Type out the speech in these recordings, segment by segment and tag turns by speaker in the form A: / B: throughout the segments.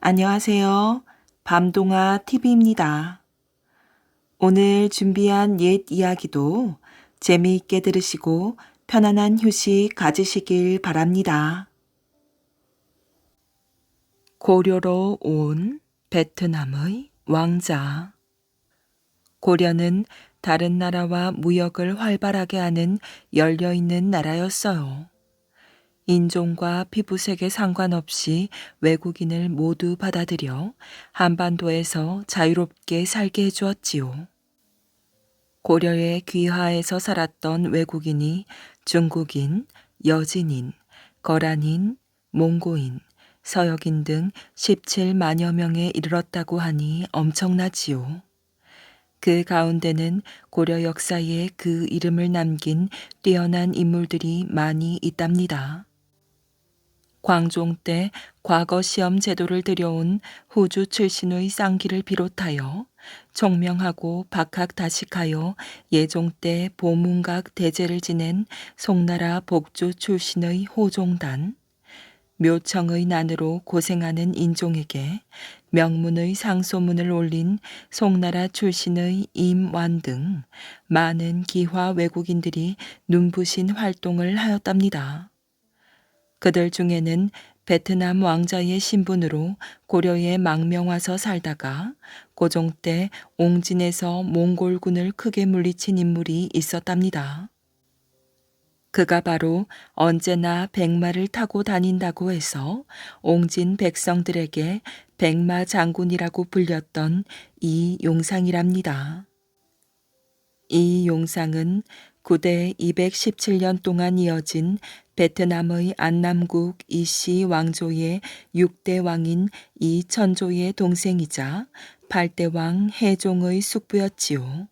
A: 안녕하세요. 밤동아 TV입니다. 오늘 준비한 옛 이야기도 재미있게 들으시고 편안한 휴식 가지시길 바랍니다. 고려로 온 베트남의 왕자. 고려는 다른 나라와 무역을 활발하게 하는 열려있는 나라였어요. 인종과 피부색에 상관없이 외국인을 모두 받아들여 한반도에서 자유롭게 살게 해주었지요. 고려의 귀화에서 살았던 외국인이 중국인, 여진인, 거란인, 몽고인, 서역인 등 17만여 명에 이르렀다고 하니 엄청나지요. 그 가운데는 고려 역사에 그 이름을 남긴 뛰어난 인물들이 많이 있답니다. 광종 때 과거 시험 제도를 들여온 호주 출신의 쌍기를 비롯하여 총명하고 박학다식하여 예종 때 보문각 대제를 지낸 송나라 복주 출신의 호종단, 묘청의 난으로 고생하는 인종에게 명문의 상소문을 올린 송나라 출신의 임완 등 많은 기화 외국인들이 눈부신 활동을 하였답니다. 그들 중에는 베트남 왕자의 신분으로 고려에 망명 와서 살다가 고종 때 옹진에서 몽골군을 크게 물리친 인물이 있었답니다. 그가 바로 언제나 백마를 타고 다닌다고 해서 옹진 백성들에게 백마 장군이라고 불렸던 이용상이랍니다. 이 용상은 구대 217년 동안 이어진 베트남의 안남국 이씨 왕조의 6대 왕인 이천조의 동생이자 8대 왕 해종의 숙부였지요.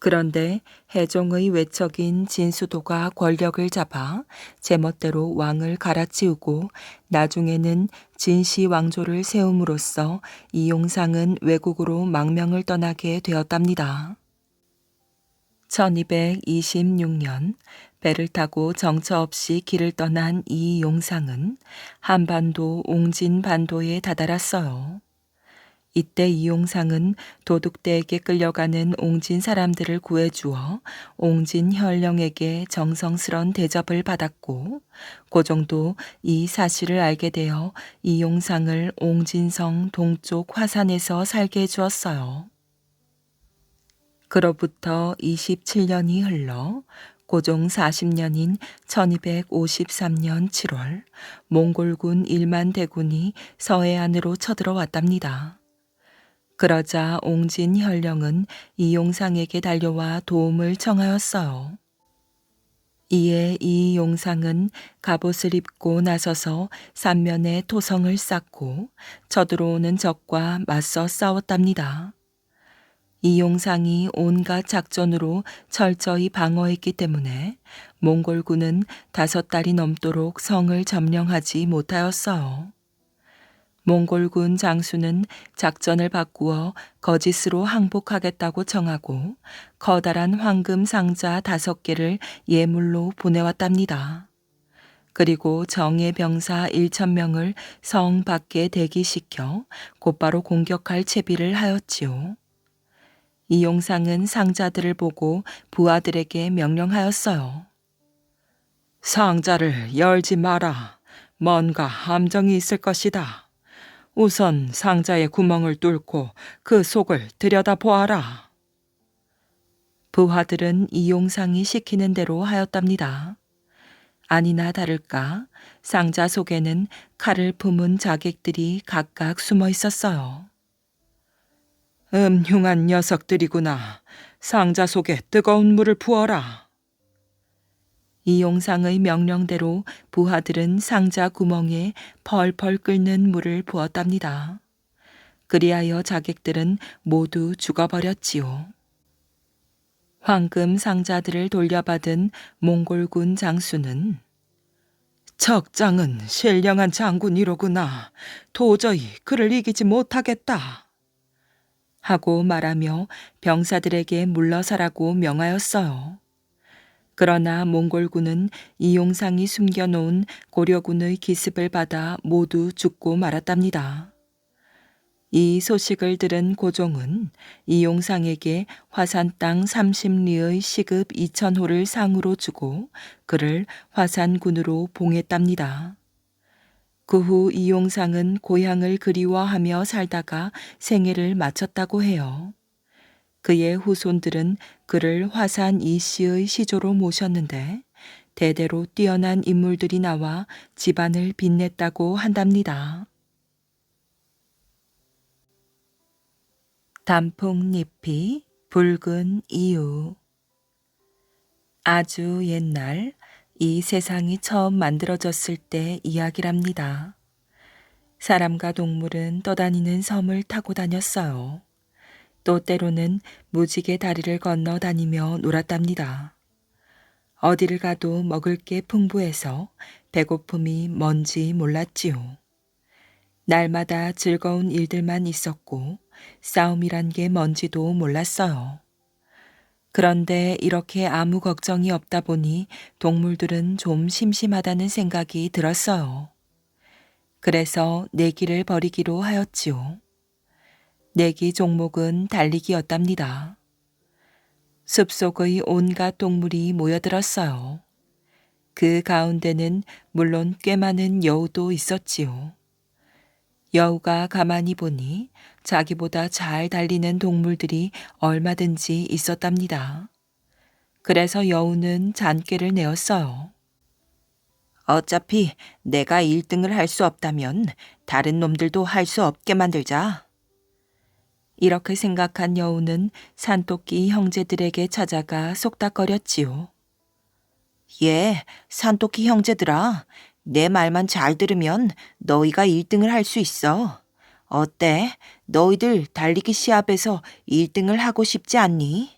A: 그런데 해종의 외척인 진수도가 권력을 잡아 제멋대로 왕을 갈아치우고 나중에는 진시 왕조를 세움으로써 이용상은 외국으로 망명을 떠나게 되었답니다. 1226년 배를 타고 정처 없이 길을 떠난 이 용상은 한반도 옹진반도에 다다랐어요. 이때 이 용상은 도둑대에게 끌려가는 옹진 사람들을 구해주어 옹진 현령에게 정성스런 대접을 받았고 고종도 이 사실을 알게 되어 이 용상을 옹진성 동쪽 화산에서 살게 해주었어요. 그로부터 27년이 흘러 고종 40년인 1253년 7월 몽골군 1만 대군이 서해안으로 쳐들어왔답니다. 그러자 옹진 현령은 이용상에게 달려와 도움을 청하였어요. 이에 이 용상은 갑옷을 입고 나서서 삼면에 토성을 쌓고 쳐들어오는 적과 맞서 싸웠답니다. 이 용상이 온갖 작전으로 철저히 방어했기 때문에 몽골군은 5달이 넘도록 성을 점령하지 못하였어요. 몽골군 장수는 작전을 바꾸어 거짓으로 항복하겠다고 청하고 커다란 황금 상자 5개를 예물로 보내왔답니다. 그리고 정예 병사 1,000명을 성 밖에 대기시켜 곧바로 공격할 채비를 하였지요. 이 용상은 상자들을 보고 부하들에게 명령하였어요. 상자를 열지 마라. 뭔가 함정이 있을 것이다. 우선 상자의 구멍을 뚫고 그 속을 들여다보아라. 부하들은 이 용상이 시키는 대로 하였답니다. 아니나 다를까 상자 속에는 칼을 품은 자객들이 각각 숨어 있었어요. 음흉한 녀석들이구나. 상자 속에 뜨거운 물을 부어라. 이 용상의 명령대로 부하들은 상자 구멍에 펄펄 끓는 물을 부었답니다. 그리하여 자객들은 모두 죽어버렸지요. 황금 상자들을 돌려받은 몽골군 장수는 적장은 신령한 장군이로구나. 도저히 그를 이기지 못하겠다. 하고 말하며 병사들에게 물러서라고 명하였어요. 그러나 몽골군은 이용상이 숨겨놓은 고려군의 기습을 받아 모두 죽고 말았답니다. 이 소식을 들은 고종은 이용상에게 화산 땅 30리의 시급 2,000호를 상으로 주고 그를 화산군으로 봉했답니다. 그 후 이용상은 고향을 그리워하며 살다가 생애를 마쳤다고 해요. 그의 후손들은 그를 화산 이씨의 시조로 모셨는데 대대로 뛰어난 인물들이 나와 집안을 빛냈다고 한답니다. 단풍잎이 붉은 이유. 아주 옛날 이 세상이 처음 만들어졌을 때 이야기랍니다. 사람과 동물은 떠다니는 섬을 타고 다녔어요. 또 때로는 무지개 다리를 건너 다니며 놀았답니다. 어디를 가도 먹을 게 풍부해서 배고픔이 뭔지 몰랐지요. 날마다 즐거운 일들만 있었고 싸움이란 게 뭔지도 몰랐어요. 그런데 이렇게 아무 걱정이 없다 보니 동물들은 좀 심심하다는 생각이 들었어요. 그래서 내기를 벌이기로 하였지요. 내기 종목은 달리기였답니다. 숲속의 온갖 동물이 모여들었어요. 그 가운데는 물론 꽤 많은 여우도 있었지요. 여우가 가만히 보니 자기보다 잘 달리는 동물들이 얼마든지 있었답니다. 그래서 여우는 잔꾀를 내었어요. 어차피 내가 1등을 할 수 없다면 다른 놈들도 할 수 없게 만들자. 이렇게 생각한 여우는 산토끼 형제들에게 찾아가 속닥거렸지요. 예, 산토끼 형제들아. 내 말만 잘 들으면 너희가 1등을 할 수 있어. 어때? 너희들 달리기 시합에서 1등을 하고 싶지 않니?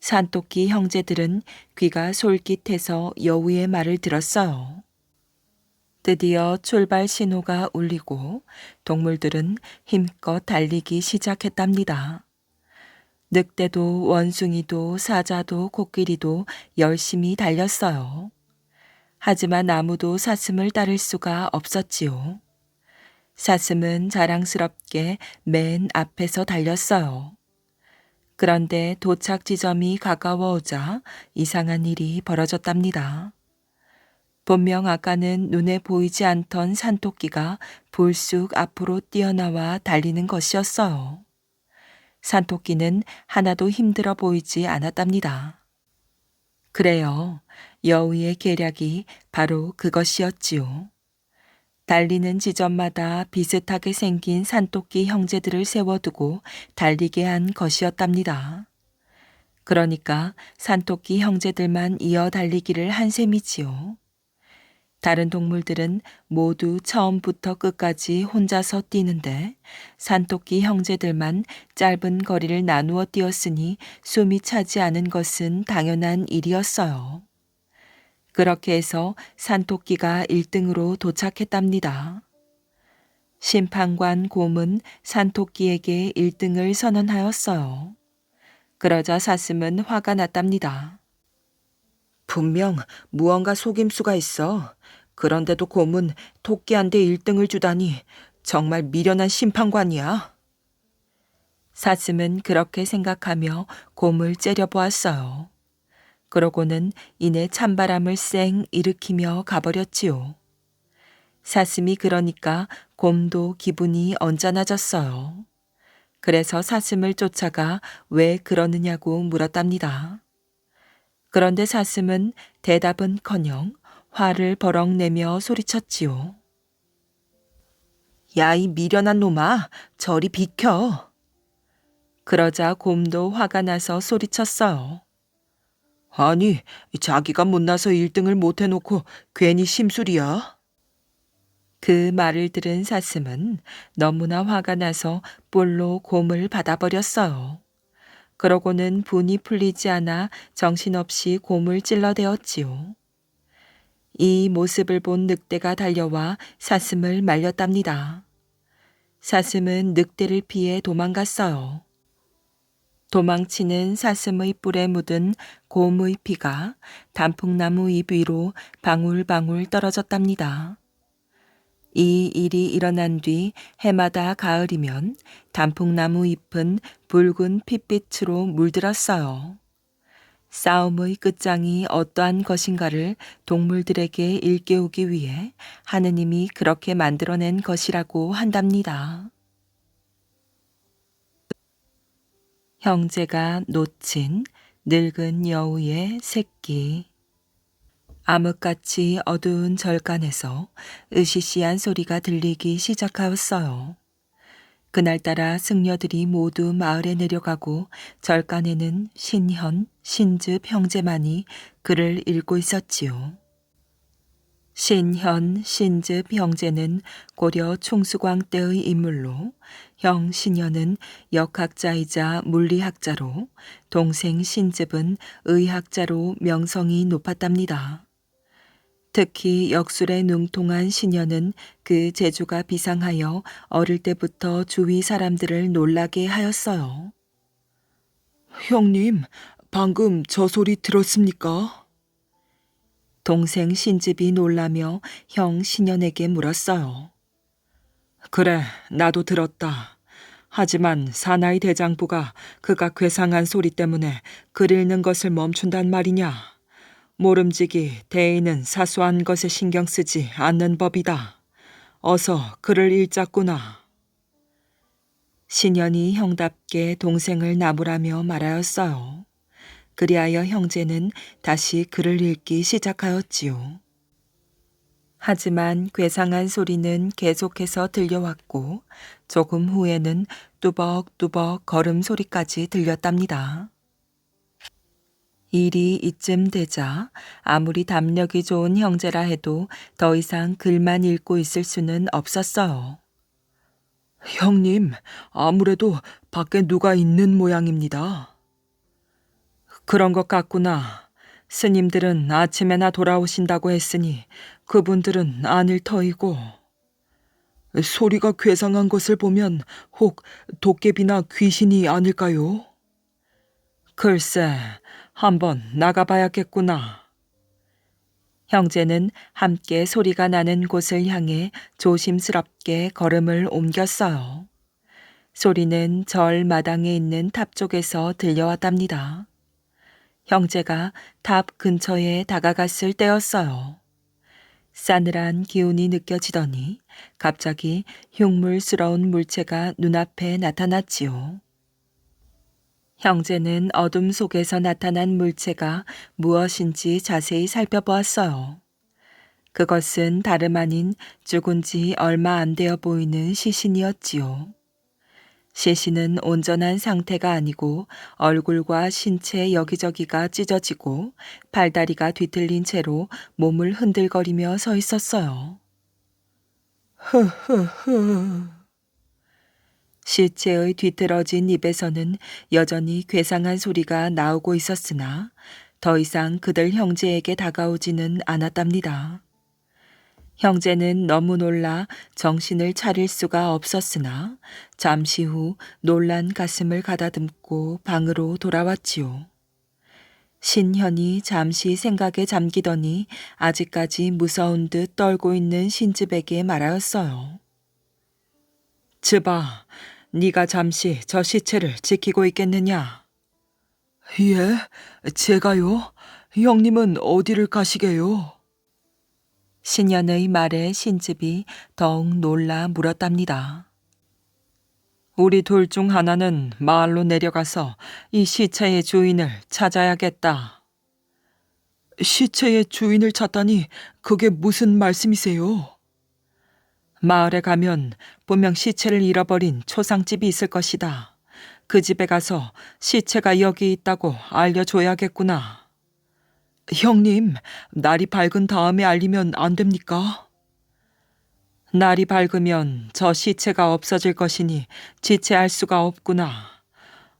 A: 산토끼 형제들은 귀가 솔깃해서 여우의 말을 들었어요. 드디어 출발 신호가 울리고 동물들은 힘껏 달리기 시작했답니다. 늑대도 원숭이도 사자도 코끼리도 열심히 달렸어요. 하지만 아무도 사슴을 따를 수가 없었지요. 사슴은 자랑스럽게 맨 앞에서 달렸어요. 그런데 도착 지점이 가까워오자 이상한 일이 벌어졌답니다. 분명 아까는 눈에 보이지 않던 산토끼가 불쑥 앞으로 뛰어나와 달리는 것이었어요. 산토끼는 하나도 힘들어 보이지 않았답니다. 그래요. 여우의 계략이 바로 그것이었지요. 달리는 지점마다 비슷하게 생긴 산토끼 형제들을 세워두고 달리게 한 것이었답니다. 그러니까 산토끼 형제들만 이어 달리기를 한 셈이지요. 다른 동물들은 모두 처음부터 끝까지 혼자서 뛰는데 산토끼 형제들만 짧은 거리를 나누어 뛰었으니 숨이 차지 않은 것은 당연한 일이었어요. 그렇게 해서 산토끼가 1등으로 도착했답니다. 심판관 곰은 산토끼에게 1등을 선언하였어요. 그러자 사슴은 화가 났답니다. 분명 무언가 속임수가 있어. 그런데도 곰은 토끼한테 1등을 주다니 정말 미련한 심판관이야. 사슴은 그렇게 생각하며 곰을 째려보았어요. 그러고는 이내 찬바람을 쌩 일으키며 가버렸지요. 사슴이 그러니까 곰도 기분이 언짢아졌어요. 그래서 사슴을 쫓아가 왜 그러느냐고 물었답니다. 그런데 사슴은 대답은커녕 화를 버럭 내며 소리쳤지요. 야, 이 미련한 놈아, 저리 비켜. 그러자 곰도 화가 나서 소리쳤어요. 아니, 자기가 못나서 1등을 못 해놓고 괜히 심술이야. 그 말을 들은 사슴은 너무나 화가 나서 뿔로 곰을 받아버렸어요. 그러고는 분이 풀리지 않아 정신없이 곰을 찔러대었지요. 이 모습을 본 늑대가 달려와 사슴을 말렸답니다. 사슴은 늑대를 피해 도망갔어요. 도망치는 사슴의 뿔에 묻은 곰의 피가 단풍나무 잎 위로 방울방울 떨어졌답니다. 이 일이 일어난 뒤 해마다 가을이면 단풍나무 잎은 붉은 핏빛으로 물들었어요. 싸움의 끝장이 어떠한 것인가를 동물들에게 일깨우기 위해 하느님이 그렇게 만들어낸 것이라고 한답니다. 형제가 놓친 늙은 여우의 새끼. 암흑같이 어두운 절간에서 으시시한 소리가 들리기 시작하였어요. 그날따라 승려들이 모두 마을에 내려가고 절간에는 신현, 신즙 형제만이 글을 읽고 있었지요. 신현, 신즙 형제는 고려 충수광 때의 인물로 형 신현은 역학자이자 물리학자로 동생 신즙은 의학자로 명성이 높았답니다. 특히 역술에 능통한 신현은 그 재주가 비상하여 어릴 때부터 주위 사람들을 놀라게 하였어요. 형님, 방금 저 소리 들었습니까? 동생 신집이 놀라며 형 신현에게 물었어요. 그래, 나도 들었다. 하지만 사나이 대장부가 그가 괴상한 소리 때문에 글 읽는 것을 멈춘단 말이냐. 모름지기 대인은 사소한 것에 신경 쓰지 않는 법이다. 어서 글을 읽자꾸나. 신현이 형답게 동생을 나무라며 말하였어요. 그리하여 형제는 다시 글을 읽기 시작하였지요. 하지만 괴상한 소리는 계속해서 들려왔고 조금 후에는 뚜벅뚜벅 걸음소리까지 들렸답니다. 일이 이쯤 되자 아무리 담력이 좋은 형제라 해도 더 이상 글만 읽고 있을 수는 없었어요. 형님, 아무래도 밖에 누가 있는 모양입니다. 그런 것 같구나. 스님들은 아침에나 돌아오신다고 했으니 그분들은 아닐 터이고. 소리가 괴상한 것을 보면 혹 도깨비나 귀신이 아닐까요? 글쎄, 한번 나가봐야겠구나. 형제는 함께 소리가 나는 곳을 향해 조심스럽게 걸음을 옮겼어요. 소리는 절 마당에 있는 탑 쪽에서 들려왔답니다. 형제가 탑 근처에 다가갔을 때였어요. 싸늘한 기운이 느껴지더니 갑자기 흉물스러운 물체가 눈앞에 나타났지요. 형제는 어둠 속에서 나타난 물체가 무엇인지 자세히 살펴보았어요. 그것은 다름 아닌 죽은 지 얼마 안 되어 보이는 시신이었지요. 시신은 온전한 상태가 아니고 얼굴과 신체 여기저기가 찢어지고 팔다리가 뒤틀린 채로 몸을 흔들거리며 서 있었어요. 흐흐흐. 시체의 뒤틀어진 입에서는 여전히 괴상한 소리가 나오고 있었으나 더 이상 그들 형제에게 다가오지는 않았답니다. 형제는 너무 놀라 정신을 차릴 수가 없었으나 잠시 후 놀란 가슴을 가다듬고 방으로 돌아왔지요. 신현이 잠시 생각에 잠기더니 아직까지 무서운 듯 떨고 있는 신즙에게 말하였어요. 즙아, 네가 잠시 저 시체를 지키고 있겠느냐? 예, 제가요? 형님은 어디를 가시게요? 신현의 말에 신즙이 더욱 놀라 물었답니다. 우리 둘 중 하나는 마을로 내려가서 이 시체의 주인을 찾아야겠다. 시체의 주인을 찾다니 그게 무슨 말씀이세요? 마을에 가면 분명 시체를 잃어버린 초상집이 있을 것이다. 그 집에 가서 시체가 여기 있다고 알려줘야겠구나. 형님, 날이 밝은 다음에 알리면 안 됩니까? 날이 밝으면 저 시체가 없어질 것이니 지체할 수가 없구나.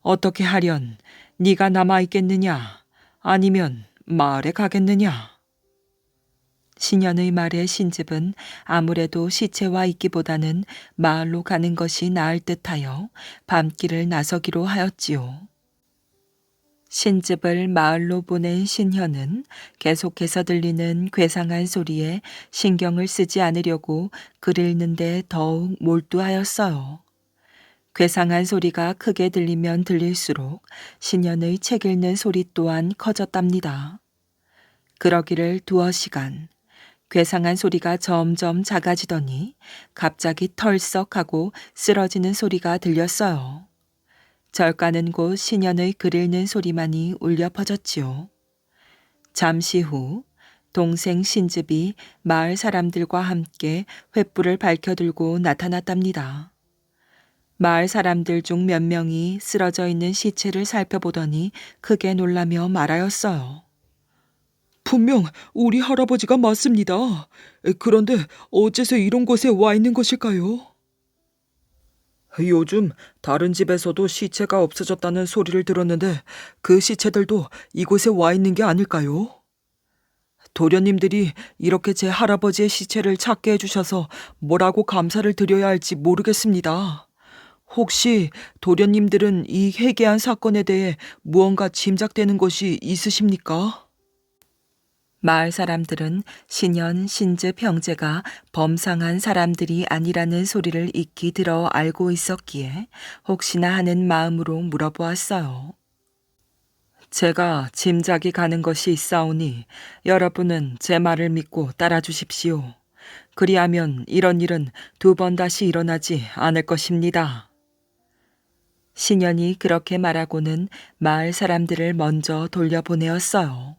A: 어떻게 하련 네가 남아있겠느냐? 아니면 마을에 가겠느냐? 신현의 말에 신즙은 아무래도 시체와 있기보다는 마을로 가는 것이 나을 듯하여 밤길을 나서기로 하였지요. 신즙을 마을로 보낸 신현은 계속해서 들리는 괴상한 소리에 신경을 쓰지 않으려고 글 읽는데 더욱 몰두하였어요. 괴상한 소리가 크게 들리면 들릴수록 신현의 책 읽는 소리 또한 커졌답니다. 그러기를 2시간. 괴상한 소리가 점점 작아지더니 갑자기 털썩하고 쓰러지는 소리가 들렸어요. 절가는 곳 신현의 글 읽는 소리만이 울려 퍼졌지요. 잠시 후 동생 신즙이 마을 사람들과 함께 횃불을 밝혀들고 나타났답니다. 마을 사람들 중 몇 명이 쓰러져 있는 시체를 살펴보더니 크게 놀라며 말하였어요. 분명 우리 할아버지가 맞습니다. 그런데 어째서 이런 곳에 와 있는 것일까요? 요즘 다른 집에서도 시체가 없어졌다는 소리를 들었는데 그 시체들도 이곳에 와 있는 게 아닐까요? 도련님들이 이렇게 제 할아버지의 시체를 찾게 해주셔서 뭐라고 감사를 드려야 할지 모르겠습니다. 혹시 도련님들은 이 회개한 사건에 대해 무언가 짐작되는 것이 있으십니까? 마을 사람들은 신현, 신즙 형제가 범상한 사람들이 아니라는 소리를 익히 들어 알고 있었기에 혹시나 하는 마음으로 물어보았어요. 제가 짐작이 가는 것이 있사오니 여러분은 제 말을 믿고 따라주십시오. 그리하면 이런 일은 2번 다시 일어나지 않을 것입니다. 신현이 그렇게 말하고는 마을 사람들을 먼저 돌려보내었어요.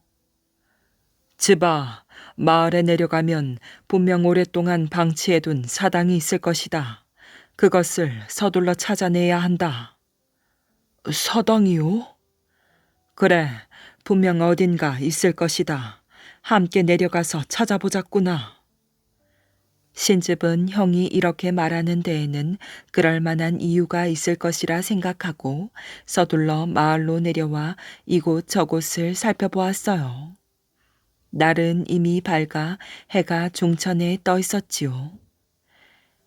A: 즈바, 마을에 내려가면 분명 오랫동안 방치해둔 사당이 있을 것이다. 그것을 서둘러 찾아내야 한다. 사당이요? 그래, 분명 어딘가 있을 것이다. 함께 내려가서 찾아보자꾸나. 신즙은 형이 이렇게 말하는 데에는 그럴 만한 이유가 있을 것이라 생각하고 서둘러 마을로 내려와 이곳 저곳을 살펴보았어요. 날은 이미 밝아 해가 중천에 떠 있었지요.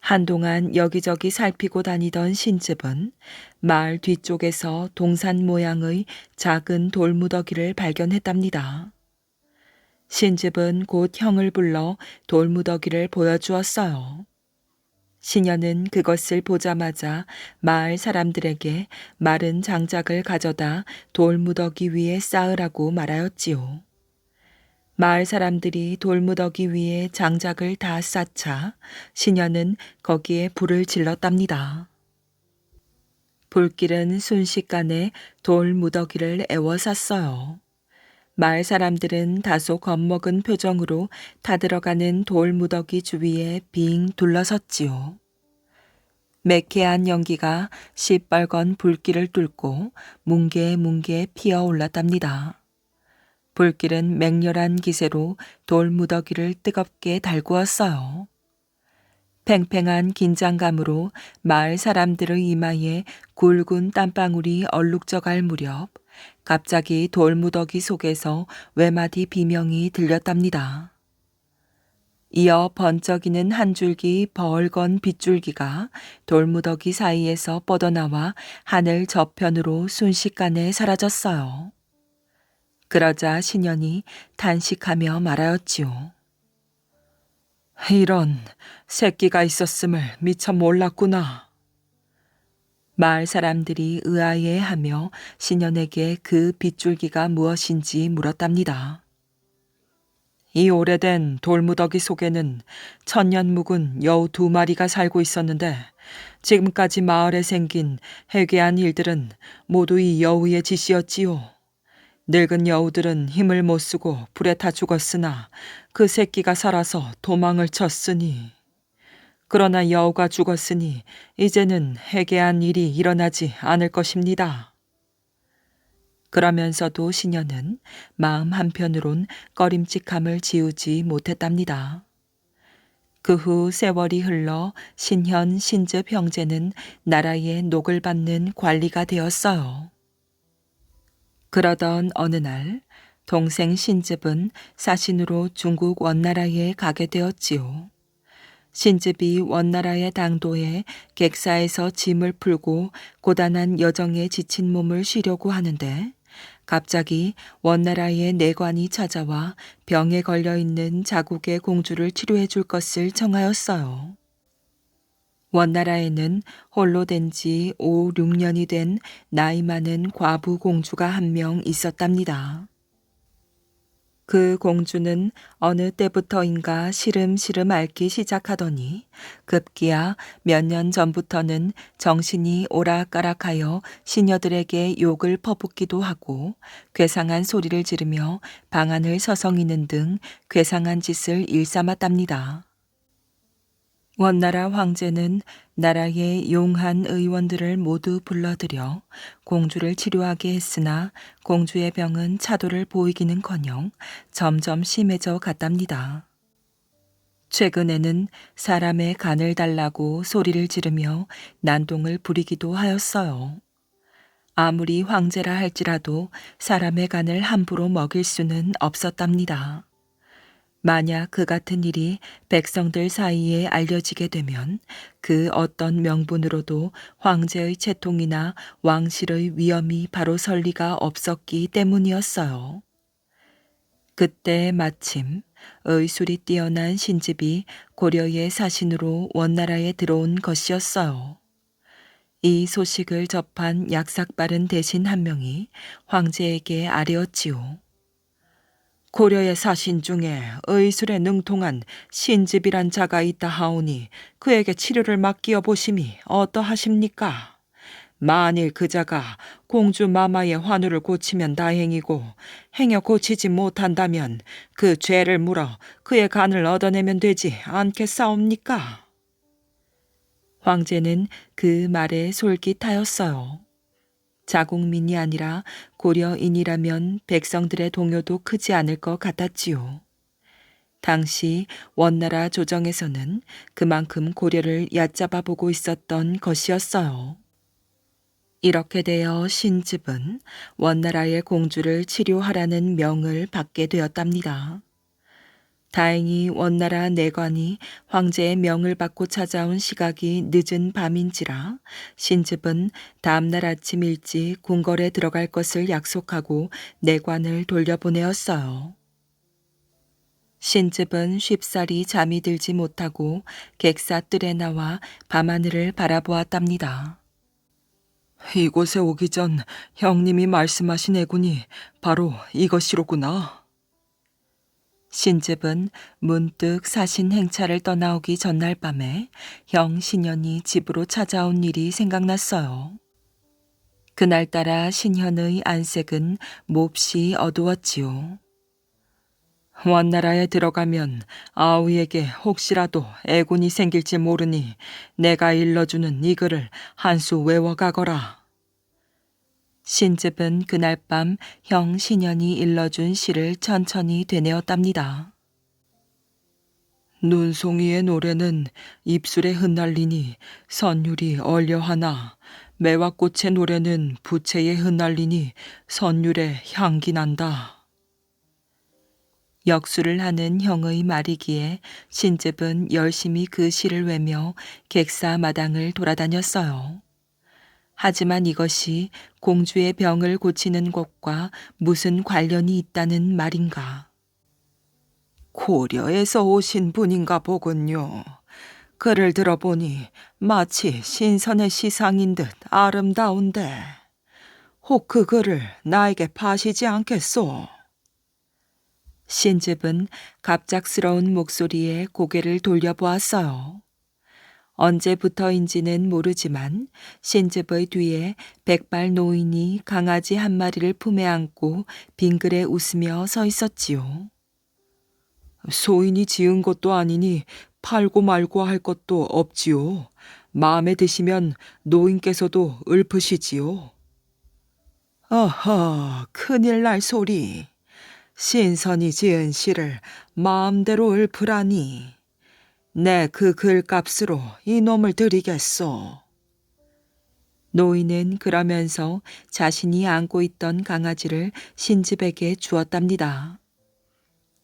A: 한동안 여기저기 살피고 다니던 신즙은 마을 뒤쪽에서 동산 모양의 작은 돌무더기를 발견했답니다. 신즙은 곧 형을 불러 돌무더기를 보여주었어요. 신현은 그것을 보자마자 마을 사람들에게 마른 장작을 가져다 돌무더기 위에 쌓으라고 말하였지요. 마을 사람들이 돌무더기 위에 장작을 다 쌓자 신현은 거기에 불을 질렀답니다. 불길은 순식간에 돌무더기를 애워쌌어요. 마을 사람들은 다소 겁먹은 표정으로 타들어가는 돌무더기 주위에 빙 둘러섰지요. 매캐한 연기가 시뻘건 불길을 뚫고 뭉게뭉게 피어올랐답니다. 불길은 맹렬한 기세로 돌무더기를 뜨겁게 달구었어요. 팽팽한 긴장감으로 마을 사람들의 이마에 굵은 땀방울이 얼룩져갈 무렵 갑자기 돌무더기 속에서 외마디 비명이 들렸답니다. 이어 번쩍이는 한 줄기 벌건 빗줄기가 돌무더기 사이에서 뻗어나와 하늘 저편으로 순식간에 사라졌어요. 그러자 신현이 탄식하며 말하였지요. 이런 새끼가 있었음을 미처 몰랐구나. 마을 사람들이 의아해하며 신현에게 그 빗줄기가 무엇인지 물었답니다. 이 오래된 돌무더기 속에는 천년 묵은 여우 2마리가 살고 있었는데 지금까지 마을에 생긴 해괴한 일들은 모두 이 여우의 짓이었지요. 늙은 여우들은 힘을 못 쓰고 불에 타 죽었으나 그 새끼가 살아서 도망을 쳤으니. 그러나 여우가 죽었으니 이제는 해괴한 일이 일어나지 않을 것입니다. 그러면서도 신현은 마음 한편으론 꺼림칙함을 지우지 못했답니다. 그 후 세월이 흘러 신현, 신즙 형제는 나라의 녹을 받는 관리가 되었어요. 그러던 어느 날 동생 신즙은 사신으로 중국 원나라에 가게 되었지요. 신즙이 원나라의 당도에 객사에서 짐을 풀고 고단한 여정에 지친 몸을 쉬려고 하는데 갑자기 원나라의 내관이 찾아와 병에 걸려 있는 자국의 공주를 치료해 줄 것을 청하였어요. 원나라에는 홀로 된 지 5, 6년이 된 나이 많은 과부 공주가 한 명 있었답니다. 그 공주는 어느 때부터인가 시름시름 앓기 시작하더니 급기야 몇 년 전부터는 정신이 오락가락하여 시녀들에게 욕을 퍼붓기도 하고 괴상한 소리를 지르며 방안을 서성이는 등 괴상한 짓을 일삼았답니다. 원나라 황제는 나라의 용한 의원들을 모두 불러들여 공주를 치료하게 했으나 공주의 병은 차도를 보이기는커녕 점점 심해져 갔답니다. 최근에는 사람의 간을 달라고 소리를 지르며 난동을 부리기도 하였어요. 아무리 황제라 할지라도 사람의 간을 함부로 먹일 수는 없었답니다. 만약 그 같은 일이 백성들 사이에 알려지게 되면 그 어떤 명분으로도 황제의 채통이나 왕실의 위엄이 바로 설 리가 없었기 때문이었어요. 그때 마침 의술이 뛰어난 신집이 고려의 사신으로 원나라에 들어온 것이었어요. 이 소식을 접한 약삭빠른 대신 한 명이 황제에게 아뢰었지요. 고려의 사신 중에 의술에 능통한 신집이란 자가 있다 하오니 그에게 치료를 맡기어 보심이 어떠하십니까? 만일 그 자가 공주 마마의 환우를 고치면 다행이고 행여 고치지 못한다면 그 죄를 물어 그의 간을 얻어내면 되지 않겠사옵니까? 황제는 그 말에 솔깃하였어요. 자국민이 아니라 고려인이라면 백성들의 동요도 크지 않을 것 같았지요. 당시 원나라 조정에서는 그만큼 고려를 얕잡아 보고 있었던 것이었어요. 이렇게 되어 신집은 원나라의 공주를 치료하라는 명을 받게 되었답니다. 다행히 원나라 내관이 황제의 명을 받고 찾아온 시각이 늦은 밤인지라 신집은 다음날 아침 일찍 궁궐에 들어갈 것을 약속하고 내관을 돌려보내었어요. 신집은 쉽사리 잠이 들지 못하고 객사뜰에 나와 밤하늘을 바라보았답니다. 이곳에 오기 전 형님이 말씀하신 애군이 바로 이것이로구나. 신집은 문득 사신 행차를 떠나오기 전날 밤에 형 신현이 집으로 찾아온 일이 생각났어요. 그날따라 신현의 안색은 몹시 어두웠지요. 원나라에 들어가면 아우에게 혹시라도 애군이 생길지 모르니 내가 일러주는 이 글을 한 수 외워가거라. 신집은 그날 밤 형 신현이 일러준 시를 천천히 되뇌었답니다. 눈송이의 노래는 입술에 흩날리니 선율이 얼려하나 매화꽃의 노래는 부채에 흩날리니 선율의 향기 난다. 역수를 하는 형의 말이기에 신집은 열심히 그 시를 외며 객사 마당을 돌아다녔어요. 하지만 이것이 공주의 병을 고치는 것과 무슨 관련이 있다는 말인가. 고려에서 오신 분인가 보군요. 글을 들어보니 마치 신선의 시상인 듯 아름다운데 혹 그 글을 나에게 파시지 않겠소? 신집은 갑작스러운 목소리에 고개를 돌려보았어요. 언제부터인지는 모르지만 신집의 뒤에 백발 노인이 강아지 한 마리를 품에 안고 빙그레 웃으며 서 있었지요. 소인이 지은 것도 아니니 팔고 말고 할 것도 없지요. 마음에 드시면 노인께서도 읊으시지요. 어허, 큰일 날 소리. 신선이 지은 시를 마음대로 읊으라니. 내 그 글값으로 이놈을 드리겠소. 노인은 그러면서 자신이 안고 있던 강아지를 신집에게 주었답니다.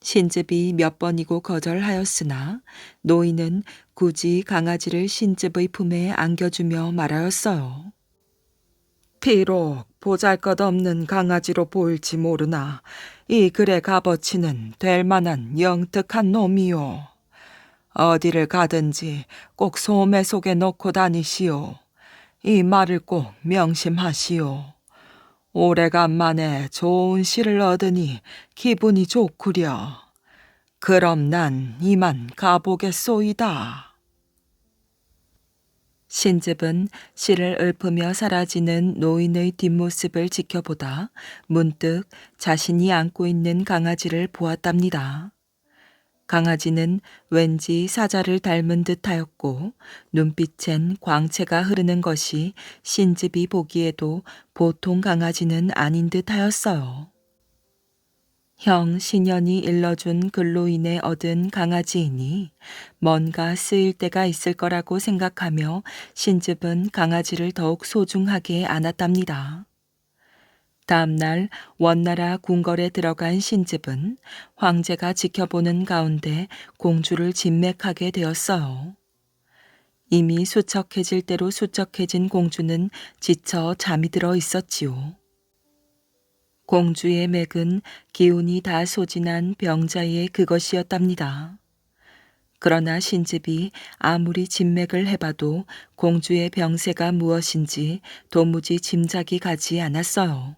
A: 신집이 몇 번이고 거절하였으나 노인은 굳이 강아지를 신집의 품에 안겨주며 말하였어요. 비록 보잘것없는 강아지로 보일지 모르나 이 글의 값어치는 될 만한 영특한 놈이요. 어디를 가든지 꼭 소매 속에 넣고 다니시오. 이 말을 꼭 명심하시오. 오래간만에 좋은 시를 얻으니 기분이 좋구려. 그럼 난 이만 가보겠소이다. 신즙은 시를 읊으며 사라지는 노인의 뒷모습을 지켜보다 문득 자신이 안고 있는 강아지를 보았답니다. 강아지는 왠지 사자를 닮은 듯하였고 눈빛엔 광채가 흐르는 것이 신즙이 보기에도 보통 강아지는 아닌 듯하였어요. 형 신현이 일러준 글로 인해 얻은 강아지이니 뭔가 쓰일 때가 있을 거라고 생각하며 신즙은 강아지를 더욱 소중하게 안았답니다. 다음날 원나라 궁궐에 들어간 신즙은 황제가 지켜보는 가운데 공주를 진맥하게 되었어요. 이미 수척해질 대로 수척해진 공주는 지쳐 잠이 들어 있었지요. 공주의 맥은 기운이 다 소진한 병자의 그것이었답니다. 그러나 신즙이 아무리 진맥을 해봐도 공주의 병세가 무엇인지 도무지 짐작이 가지 않았어요.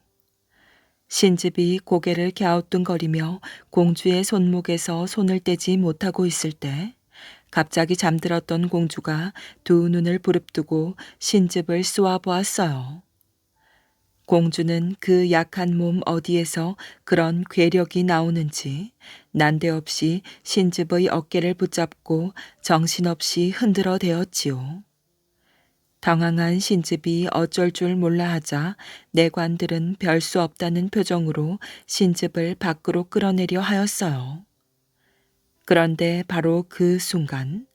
A: 신즙이 고개를 갸우뚱거리며 공주의 손목에서 손을 떼지 못하고 있을 때 갑자기 잠들었던 공주가 두 눈을 부릅뜨고 신즙을 쏘아보았어요. 공주는 그 약한 몸 어디에서 그런 괴력이 나오는지 난데없이 신즙의 어깨를 붙잡고 정신없이 흔들어 대었지요. 당황한 신즙이 어쩔 줄 몰라 하자 내관들은 별 수 없다는 표정으로 신즙을 밖으로 끌어내려 하였어요. 그런데 바로 그 순간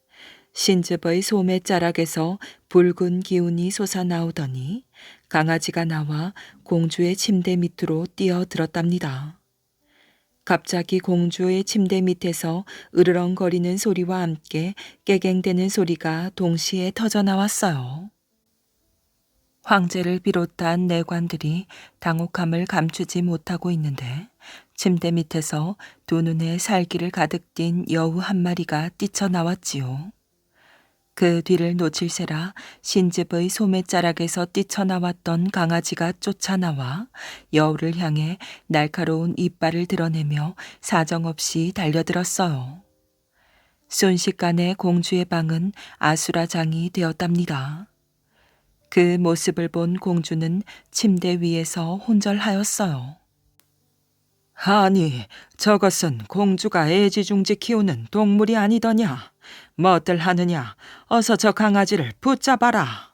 A: 신즙의 소매자락에서 붉은 기운이 솟아나오더니 강아지가 나와 공주의 침대 밑으로 뛰어들었답니다. 갑자기 공주의 침대 밑에서 으르렁거리는 소리와 함께 깨갱대는 소리가 동시에 터져나왔어요. 황제를 비롯한 내관들이 당혹함을 감추지 못하고 있는데 침대 밑에서 두 눈에 살기를 가득 띤 여우 한 마리가 뛰쳐나왔지요. 그 뒤를 놓칠세라 신즙의 소매자락에서 뛰쳐나왔던 강아지가 쫓아나와 여우를 향해 날카로운 이빨을 드러내며 사정없이 달려들었어요. 순식간에 공주의 방은 아수라장이 되었답니다. 그 모습을 본 공주는 침대 위에서 혼절하였어요. 아니, 저것은 공주가 애지중지 키우는 동물이 아니더냐. 뭐들 하느냐. 어서 저 강아지를 붙잡아라.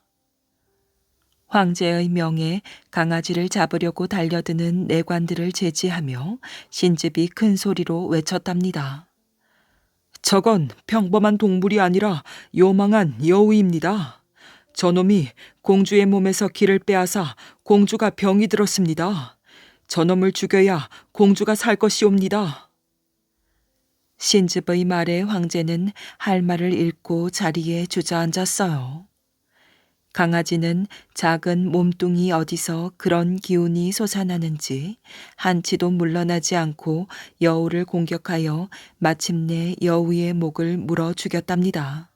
A: 황제의 명에 강아지를 잡으려고 달려드는 내관들을 제지하며 신즙이 큰 소리로 외쳤답니다. 저건 평범한 동물이 아니라 요망한 여우입니다. 저놈이 공주의 몸에서 기를 빼앗아 공주가 병이 들었습니다. 저놈을 죽여야 공주가 살 것이옵니다. 신즙의 말에 황제는 할 말을 잃고 자리에 주저앉았어요. 강아지는 작은 몸뚱이 어디서 그런 기운이 솟아나는지 한치도 물러나지 않고 여우를 공격하여 마침내 여우의 목을 물어 죽였답니다.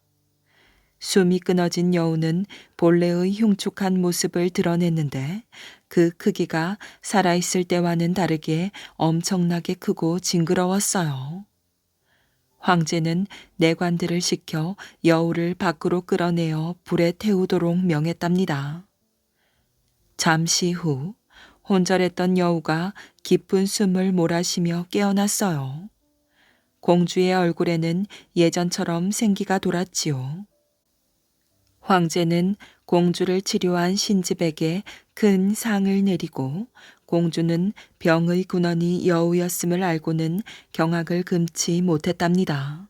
A: 숨이 끊어진 여우는 본래의 흉측한 모습을 드러냈는데 그 크기가 살아있을 때와는 다르게 엄청나게 크고 징그러웠어요. 황제는 내관들을 시켜 여우를 밖으로 끌어내어 불에 태우도록 명했답니다. 잠시 후 혼절했던 여우가 깊은 숨을 몰아쉬며 깨어났어요. 공주의 얼굴에는 예전처럼 생기가 돌았지요. 황제는 공주를 치료한 신즙에게 큰 상을 내리고 공주는 병의 근원이 여우였음을 알고는 경악을 금치 못했답니다.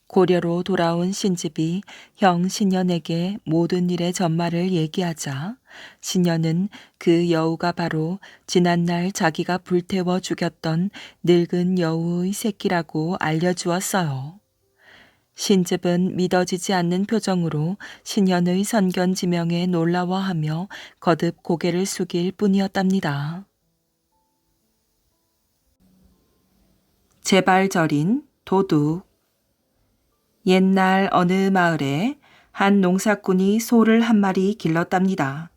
A: 고려로 돌아온 신즙이 형 신현에게 모든 일의 전말을 얘기하자 신현은 그 여우가 바로 지난날 자기가 불태워 죽였던 늙은 여우의 새끼라고 알려주었어요. 신집은 믿어지지 않는 표정으로 신현의 선견지명에 놀라워하며 거듭 고개를 숙일 뿐이었답니다. 제발절인 도둑. 옛날 어느 마을에 한 농사꾼이 소를 한 마리 길렀답니다.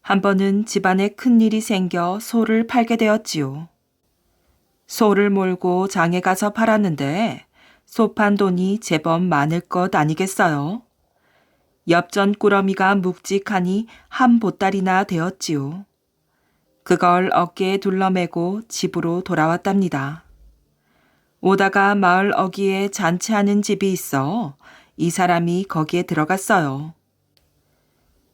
A: 한 번은 집안에 큰일이 생겨 소를 팔게 되었지요. 소를 몰고 장에 가서 팔았는데 소 판 돈이 제법 많을 것 아니겠어요? 엽전 꾸러미가 묵직하니 한 보따리나 되었지요. 그걸 어깨에 둘러매고 집으로 돌아왔답니다. 오다가 마을 어귀에 잔치하는 집이 있어 이 사람이 거기에 들어갔어요.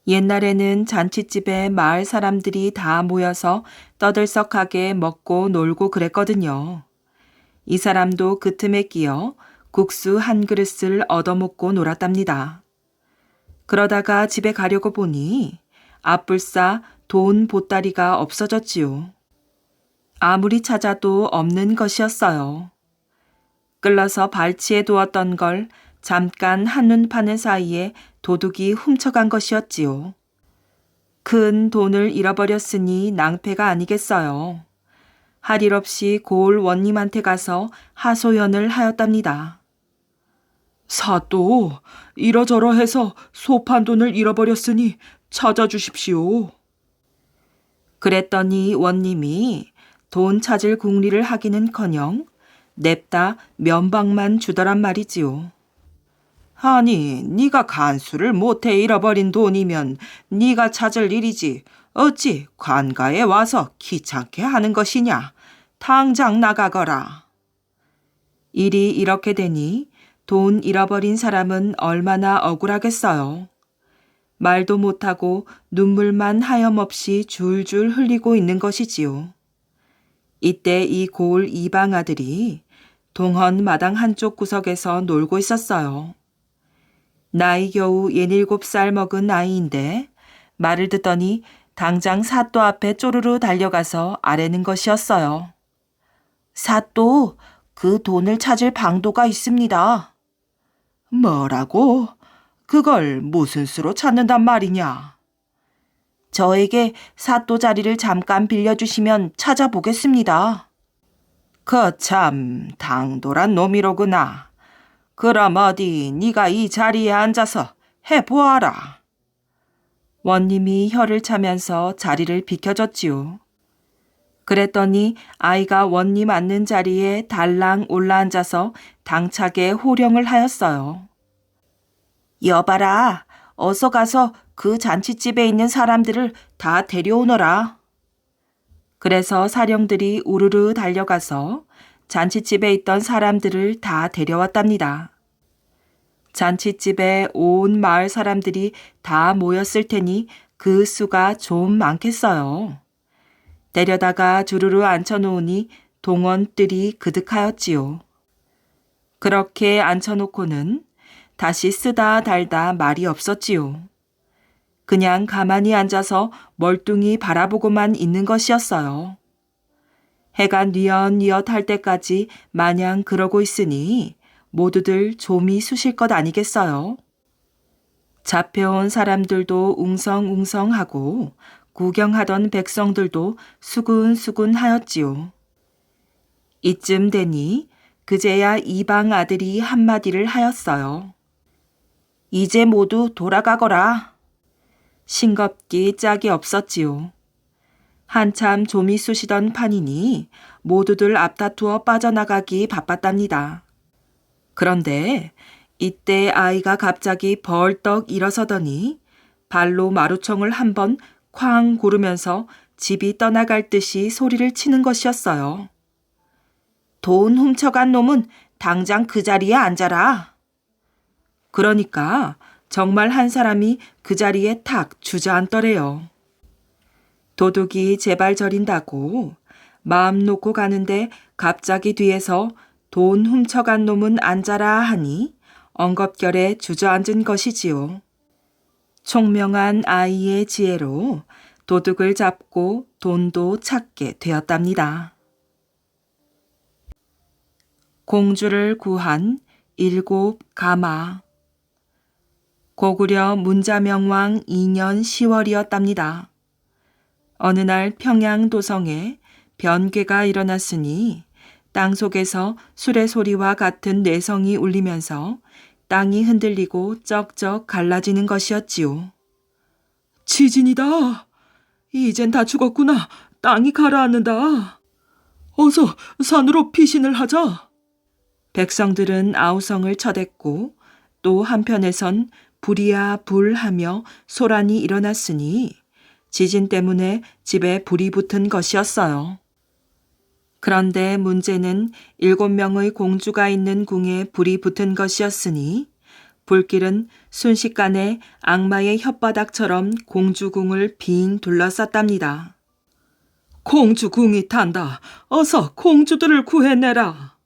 A: 옛날에는 잔치집에 마을 사람들이 다 모여서 떠들썩하게 먹고 놀고 그랬거든요. 이 사람도 그 틈에 끼어 국수 한 그릇을 얻어먹고 놀았답니다. 그러다가 집에 가려고 보니 앞불싸 돈 보따리가 없어졌지요. 아무리 찾아도 없는 것이었어요. 끌러서 발치에 두었던 걸 잠깐 한눈 파는 사이에 도둑이 훔쳐간 것이었지요. 큰 돈을 잃어버렸으니 낭패가 아니겠어요. 할 일 없이 고을 원님한테 가서 하소연을 하였답니다. 사또, 이러저러해서 소 판 돈을 잃어버렸으니 찾아주십시오. 그랬더니 원님이 돈 찾을 궁리를 하기는커녕 냅다 면박만 주더란 말이지요. 아니, 네가 간수를 못해 잃어버린 돈이면 네가 찾을 일이지 어찌 관가에 와서 귀찮게 하는 것이냐. 당장 나가거라. 일이 이렇게 되니 돈 잃어버린 사람은 얼마나 억울하겠어요. 말도 못하고 눈물만 하염없이 줄줄 흘리고 있는 것이지요. 이때 이 고을 이방 아들이 동헌 마당 한쪽 구석에서 놀고 있었어요. 나이 겨우 17살 먹은 아이인데 말을 듣더니 당장 사또 앞에 쪼르르 달려가서 아뢰는 것이었어요. 사또, 그 돈을 찾을 방도가 있습니다. 뭐라고? 그걸 무슨 수로 찾는단 말이냐? 저에게 사또 자리를 잠깐 빌려주시면 찾아보겠습니다. 거참 당돌한 놈이로구나. 그럼 어디 네가 이 자리에 앉아서 해보아라. 원님이 혀를 차면서 자리를 비켜줬지요. 그랬더니 아이가 원님 앉는 자리에 달랑 올라앉아서 당차게 호령을 하였어요. 여봐라, 어서 가서 그 잔치집에 있는 사람들을 다 데려오너라. 그래서 사령들이 우르르 달려가서 잔치집에 있던 사람들을 다 데려왔답니다. 잔치집에 온 마을 사람들이 다 모였을 테니 그 수가 좀 많겠어요. 데려다가 주르르 앉혀놓으니 동원들이 그득하였지요. 그렇게 앉혀놓고는 다시 쓰다 달다 말이 없었지요. 그냥 가만히 앉아서 멀뚱히 바라보고만 있는 것이었어요. 해가 뉘엿뉘엿 할 때까지 마냥 그러고 있으니 모두들 좀이 쑤실 것 아니겠어요? 잡혀온 사람들도 웅성웅성하고 구경하던 백성들도 수군수군 하였지요. 이쯤 되니 그제야 이방 아들이 한마디를 하였어요. 이제 모두 돌아가거라. 싱겁기 짝이 없었지요. 한참 좀이 쑤시던 판이니 모두들 앞다투어 빠져나가기 바빴답니다. 그런데 이때 아이가 갑자기 벌떡 일어서더니 발로 마루청을 한번 쾅 고르면서 집이 떠나갈 듯이 소리를 치는 것이었어요. 돈 훔쳐간 놈은 당장 그 자리에 앉아라. 그러니까 정말 한 사람이 그 자리에 탁 주저앉더래요. 도둑이 제발 저린다고 마음 놓고 가는데 갑자기 뒤에서 돈 훔쳐간 놈은 앉아라 하니 엉겁결에 주저앉은 것이지요. 총명한 아이의 지혜로 도둑을 잡고 돈도 찾게 되었답니다. 공주를 구한 일곱 가마. 고구려 문자명왕 2년 10월이었답니다. 어느 날 평양 도성에 변괴가 일어났으니 땅속에서 수레소리와 같은 뇌성이 울리면서 땅이 흔들리고 쩍쩍 갈라지는 것이었지요. 지진이다. 이젠 다 죽었구나. 땅이 가라앉는다. 어서 산으로 피신을 하자. 백성들은 아우성을 쳐댔고 또 한편에선 불이야 불 하며 소란이 일어났으니 지진 때문에 집에 불이 붙은 것이었어요. 그런데 문제는 7명의 공주가 있는 궁에 불이 붙은 것이었으니 불길은 순식간에 악마의 혓바닥처럼 공주궁을 빙 둘러쌌답니다. 공주궁이 탄다. 어서 공주들을 구해내라.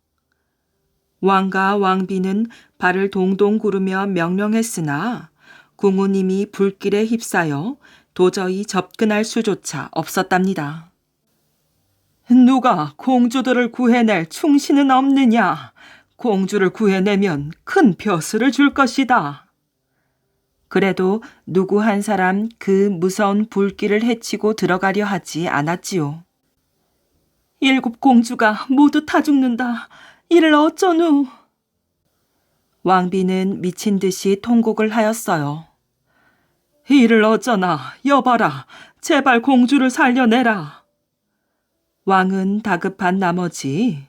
A: 왕과 왕비는 발을 동동 구르며 명령했으나 궁은 이미 불길에 휩싸여 도저히 접근할 수조차 없었답니다. 누가 공주들을 구해낼 충신은 없느냐? 공주를 구해내면 큰 벼슬을 줄 것이다. 그래도 누구 한 사람 그 무서운 불길을 헤치고 들어가려 하지 않았지요. 7 공주가 모두 타 죽는다. 이를 어쩌누? 왕비는 미친 듯이 통곡을 하였어요. 이를 어쩌나, 여봐라. 제발 공주를 살려내라. 왕은 다급한 나머지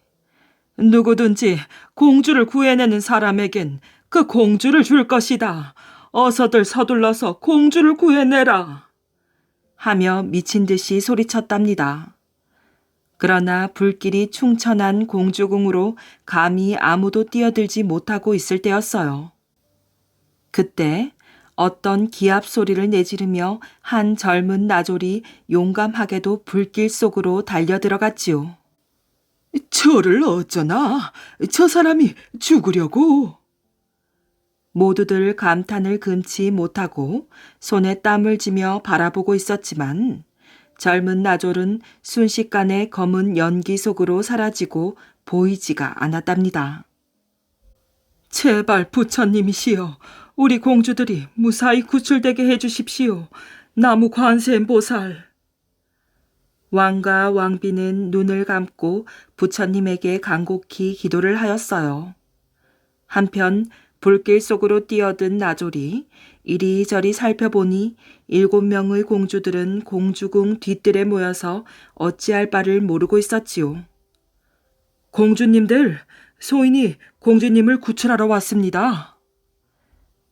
A: 누구든지 공주를 구해내는 사람에겐 그 공주를 줄 것이다. 어서들 서둘러서 공주를 구해내라. 하며 미친 듯이 소리쳤답니다. 그러나 불길이 충천한 공주궁으로 감히 아무도 뛰어들지 못하고 있을 때였어요. 그때 어떤 기합 소리를 내지르며 한 젊은 나졸이 용감하게도 불길 속으로 달려들어갔지요. 저를 어쩌나? 저 사람이 죽으려고. 모두들 감탄을 금치 못하고 손에 땀을 쥐며 바라보고 있었지만 젊은 나졸은 순식간에 검은 연기 속으로 사라지고 보이지가 않았답니다. 제발 부처님이시여, 우리 공주들이 무사히 구출되게 해주십시오. 나무 관세음 보살. 왕과 왕비는 눈을 감고 부처님에게 간곡히 기도를 하였어요. 한편 불길 속으로 뛰어든 나졸이 이리저리 살펴보니 7명의 공주들은 공주궁 뒤뜰에 모여서 어찌할 바를 모르고 있었지요. 공주님들, 소인이 공주님을 구출하러 왔습니다.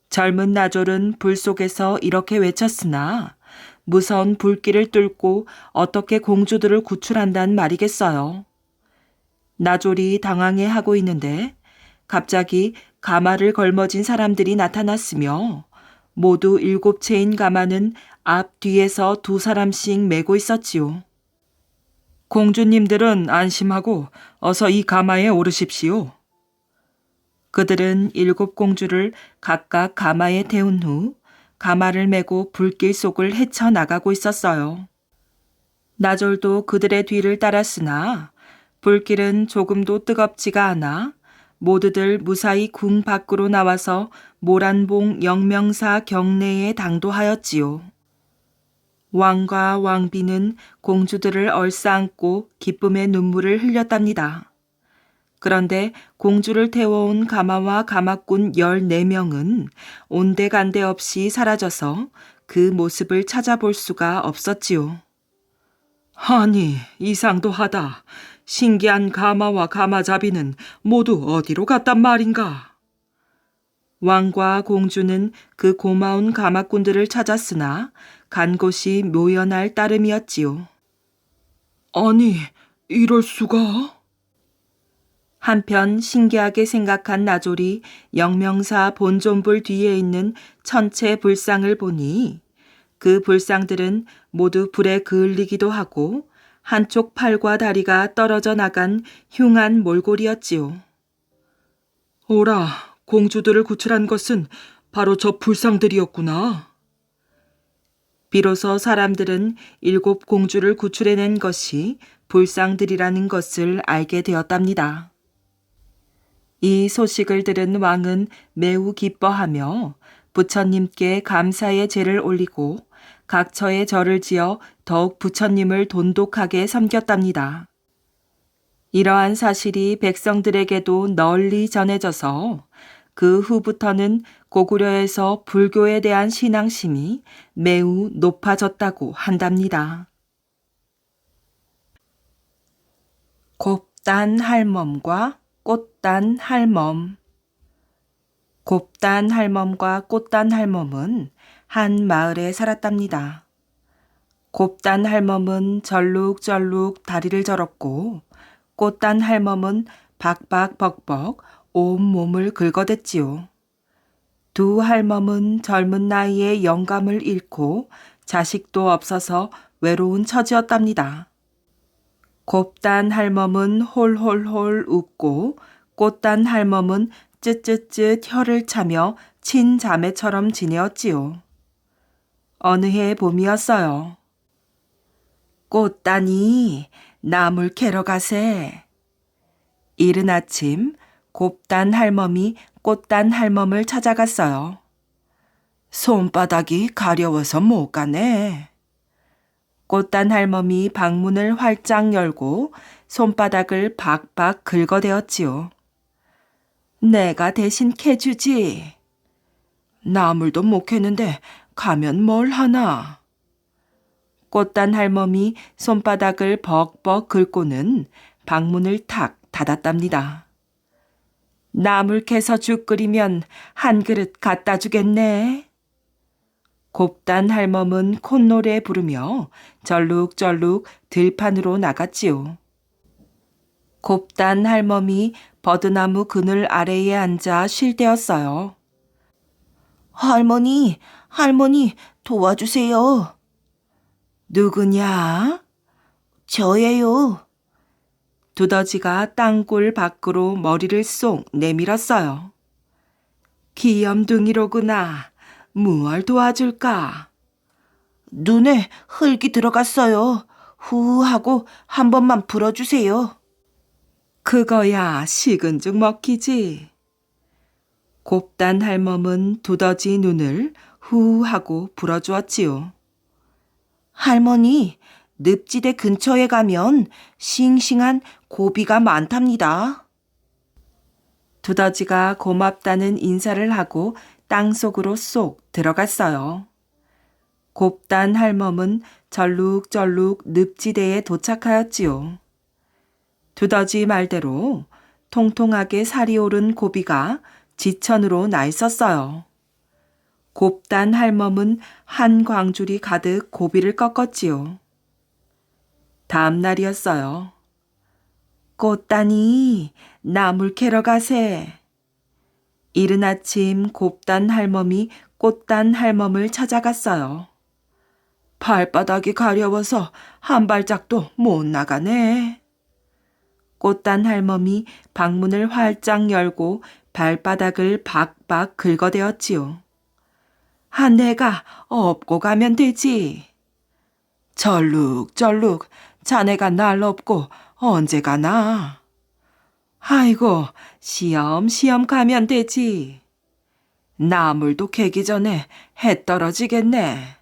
A: 젊은 나졸은 불 속에서 이렇게 외쳤으나 무서운 불길을 뚫고 어떻게 공주들을 구출한단 말이겠어요. 나졸이 당황해하고 있는데 갑자기 가마를 걸머진 사람들이 나타났으며 모두 7채인 가마는 앞 뒤에서 2사람씩 메고 있었지요. 공주님들은 안심하고 어서 이 가마에 오르십시오. 그들은 7 공주를 각각 가마에 태운 후 가마를 메고 불길 속을 헤쳐나가고 있었어요. 나졸도 그들의 뒤를 따랐으나 불길은 조금도 뜨겁지가 않아 모두들 무사히 궁 밖으로 나와서 모란봉 영명사 경내에 당도하였지요. 왕과 왕비는 공주들을 얼싸안고 기쁨의 눈물을 흘렸답니다. 그런데 공주를 태워온 가마와 가마꾼 14명은 온데간데 없이 사라져서 그 모습을 찾아볼 수가 없었지요. 아니, 이상도 하다. 신기한 가마와 가마잡이는 모두 어디로 갔단 말인가? 왕과 공주는 그 고마운 가마꾼들을 찾았으나 간 곳이 묘연할 따름이었지요. 아니, 이럴 수가? 한편 신기하게 생각한 나졸이 영명사 본존불 뒤에 있는 천체 불상을 보니 그 불상들은 모두 불에 그을리기도 하고 한쪽 팔과 다리가 떨어져 나간 흉한 몰골이었지요. 오라, 공주들을 구출한 것은 바로 저 불상들이었구나. 비로소 사람들은 7 공주를 구출해낸 것이 불상들이라는 것을 알게 되었답니다. 이 소식을 들은 왕은 매우 기뻐하며 부처님께 감사의 제를 올리고 각처에 절을 지어 더욱 부처님을 돈독하게 섬겼답니다. 이러한 사실이 백성들에게도 널리 전해져서 그 후부터는 고구려에서 불교에 대한 신앙심이 매우 높아졌다고 한답니다. 곱단 할멈과 꽃단 할멈. 곱단 할멈과 꽃단 할멈은 한 마을에 살았답니다. 곱단 할멈은 절룩절룩 다리를 절었고 꽃단 할멈은 박박벅벅 온 몸을 긁어댔지요. 두 할멈은 젊은 나이에 영감을 잃고 자식도 없어서 외로운 처지였답니다. 곱단 할멈은 홀홀홀 웃고 꽃단 할멈은 쯧쯧쯧 혀를 차며 친자매처럼 지내었지요. 어느 해 봄이었어요. 꽃단이 나물 캐러 가세. 이른 아침 곱단 할멈이 꽃단 할멈을 찾아갔어요. 손바닥이 가려워서 못 가네. 꽃단 할멈이 방문을 활짝 열고 손바닥을 박박 긁어대었지요. 내가 대신 캐주지. 나물도 못 캐는데 가면 뭘 하나. 꽃단 할멈이 손바닥을 벅벅 긁고는 방문을 탁 닫았답니다. 나물 캐서 죽 끓이면 한 그릇 갖다 주겠네. 곱단 할멈은 콧노래 부르며 절룩절룩 들판으로 나갔지요. 곱단 할멈이 버드나무 그늘 아래에 앉아 쉴 때였어요. 할머니, 할머니 도와주세요. 누구냐? 저예요. 두더지가 땅굴 밖으로 머리를 쏙 내밀었어요. 귀염둥이로구나. 무얼 도와줄까? 눈에 흙이 들어갔어요. 후 하고 한 번만 불어주세요. 그거야 식은 죽 먹히지. 곱단 할멈은 두더지 눈을 후 하고 불어주었지요. 할머니, 늪지대 근처에 가면 싱싱한 고비가 많답니다. 두더지가 고맙다는 인사를 하고 땅속으로 쏙 들어갔어요. 곱단 할멈은 절룩절룩 늪지대에 도착하였지요. 두더지 말대로 통통하게 살이 오른 고비가 지천으로 나 있었어요. 곱단 할멈은 한 광줄이 가득 고비를 꺾었지요. 다음 날이었어요. 꽃단이 나물 캐러 가세. 이른 아침 곱단 할멈이 꽃단 할멈을 찾아갔어요. 발바닥이 가려워서 한 발짝도 못 나가네. 꽃단 할멈이 방문을 활짝 열고 발바닥을 박박 긁어대었지요. 내가 업고 가면 되지. 절룩절룩 자네가 날 업고 언제 가나. 아이고 시험시험 가면 되지. 나물도 캐기 전에 해 떨어지겠네.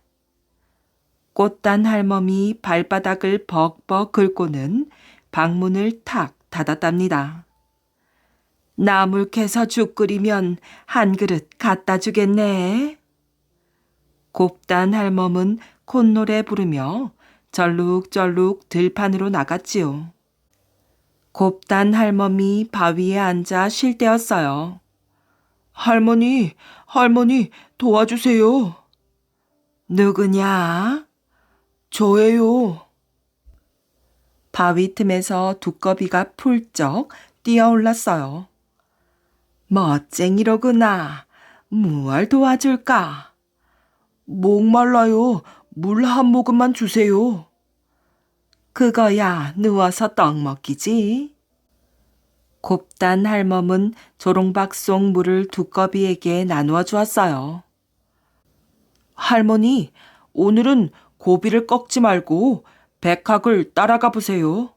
A: 꽃단 할멈이 발바닥을 벅벅 긁고는 방문을 탁 닫았답니다. 나물 캐서 죽 끓이면 한 그릇 갖다 주겠네. 곱단 할멈은 콧노래 부르며 절룩절룩 들판으로 나갔지요. 곱단 할멈이 바위에 앉아 쉴 때였어요. 할머니, 할머니 도와주세요. 누구냐? 저예요. 바위 틈에서 두꺼비가 풀쩍 뛰어올랐어요. 멋쟁이로구나. 무얼 도와줄까? 목말라요. 물 한 모금만 주세요. 그거야 누워서 떡 먹기지. 곱단 할멈은 조롱박 속 물을 두꺼비에게 나누어 주었어요. 할머니, 오늘은 고비를 꺾지 말고 백학을 따라가 보세요.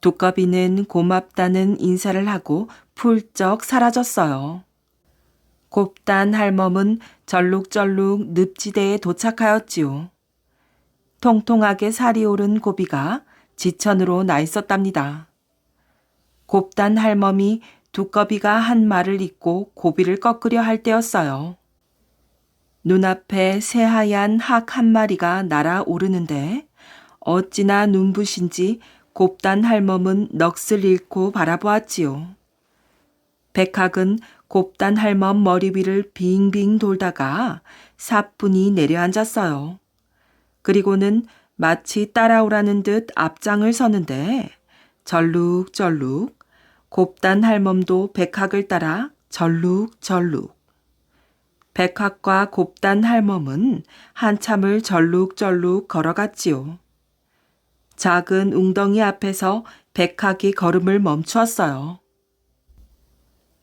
A: 두꺼비는 고맙다는 인사를 하고 훌쩍 사라졌어요. 곱단 할멈은 절룩절룩 늪지대에 도착하였지요. 통통하게 살이 오른 고비가 지천으로 나 있었답니다. 곱단 할멈이 두꺼비가 한 말을 잊고 고비를 꺾으려 할 때였어요. 눈앞에 새하얀 학 한 마리가 날아오르는데 어찌나 눈부신지 곱단 할멈은 넋을 잃고 바라보았지요. 백학은 곱단 할멈 머리 위를 빙빙 돌다가 사뿐히 내려앉았어요. 그리고는 마치 따라오라는 듯 앞장을 서는데 절룩절룩 곱단 할멈도 백학을 따라 절룩절룩. 백학과 곱단 할멈은 한참을 절룩절룩 걸어갔지요. 작은 웅덩이 앞에서 백학이 걸음을 멈추었어요.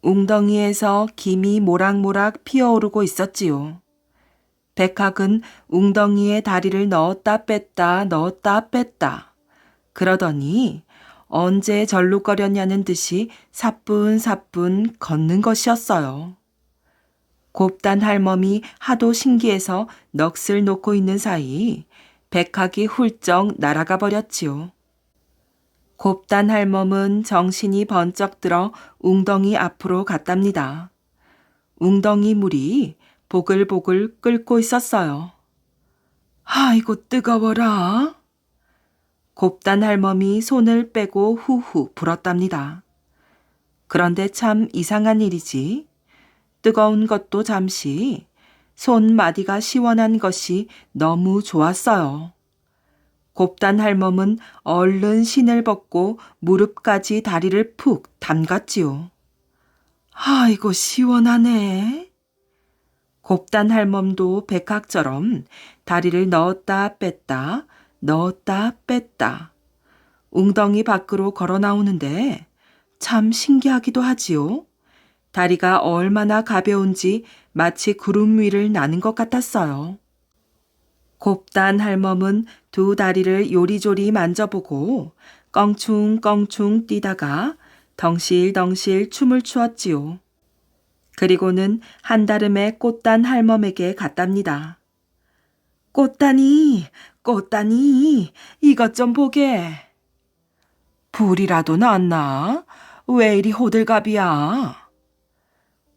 A: 웅덩이에서 김이 모락모락 피어오르고 있었지요. 백학은 웅덩이에 다리를 넣었다 뺐다 넣었다 뺐다. 그러더니 언제 절룩거렸냐는 듯이 사뿐사뿐 걷는 것이었어요. 곱단 할멈이 하도 신기해서 넋을 놓고 있는 사이 백학이 훌쩍 날아가 버렸지요. 곱단 할멈은 정신이 번쩍 들어 웅덩이 앞으로 갔답니다. 웅덩이 물이 보글보글 끓고 있었어요. 아이고 뜨거워라. 곱단 할멈이 손을 빼고 후후 불었답니다. 그런데 참 이상한 일이지. 뜨거운 것도 잠시, 손마디가 시원한 것이 너무 좋았어요. 곱단 할멈은 얼른 신을 벗고 무릎까지 다리를 푹 담갔지요. 아이고 시원하네. 곱단 할멈도 백학처럼 다리를 넣었다 뺐다 넣었다 뺐다 웅덩이 밖으로 걸어 나오는데 참 신기하기도 하지요. 다리가 얼마나 가벼운지 마치 구름 위를 나는 것 같았어요. 곱단 할멈은 두 다리를 요리조리 만져보고 껑충껑충 뛰다가 덩실덩실 춤을 추었지요. 그리고는 한다름에 꽃단 할멈에게 갔답니다. 꽃단이, 꽃단이, 이것 좀 보게. 불이라도 났나? 왜 이리 호들갑이야?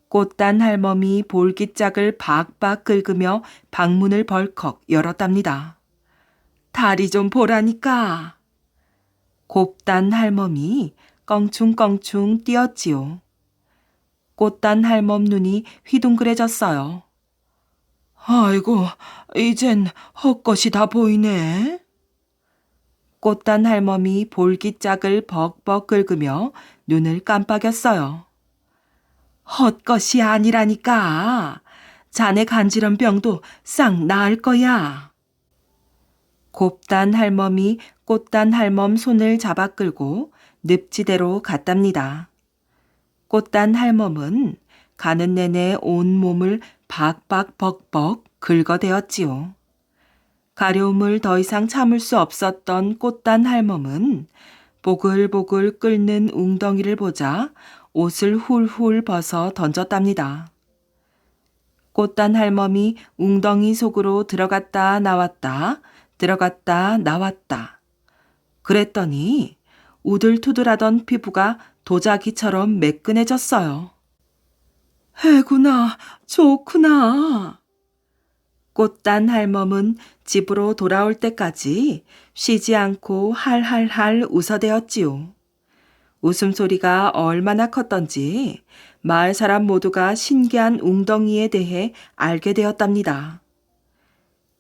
A: 꽃단 할멈이 볼기짝을 박박 긁으며 방문을 벌컥 열었답니다. 다리 좀 보라니까. 곱단 할멈이 껑충껑충 뛰었지요. 꽃단 할멈 눈이 휘둥그레졌어요. 아이고, 이젠 헛것이 다 보이네. 꽃단 할멈이 볼기짝을 벅벅 긁으며 눈을 깜빡였어요. 헛것이 아니라니까. 자네 간지럼 병도 싹 나을 거야. 곱단 할멈이 꽃단 할멈 손을 잡아 끌고 늪지대로 갔답니다. 꽃단 할멈은 가는 내내 온 몸을 박박 벅벅 긁어대었지요. 가려움을 더 이상 참을 수 없었던 꽃단 할멈은 보글보글 끓는 웅덩이를 보자 옷을 훌훌 벗어 던졌답니다. 꽃단 할멈이 웅덩이 속으로 들어갔다 나왔다 들어갔다 나왔다. 그랬더니 우들투들하던 피부가 도자기처럼 매끈해졌어요. 해구나, 좋구나. 꽃단 할멈은 집으로 돌아올 때까지 쉬지 않고 할할할 웃어대었지요. 웃음소리가 얼마나 컸던지 마을 사람 모두가 신기한 웅덩이에 대해 알게 되었답니다.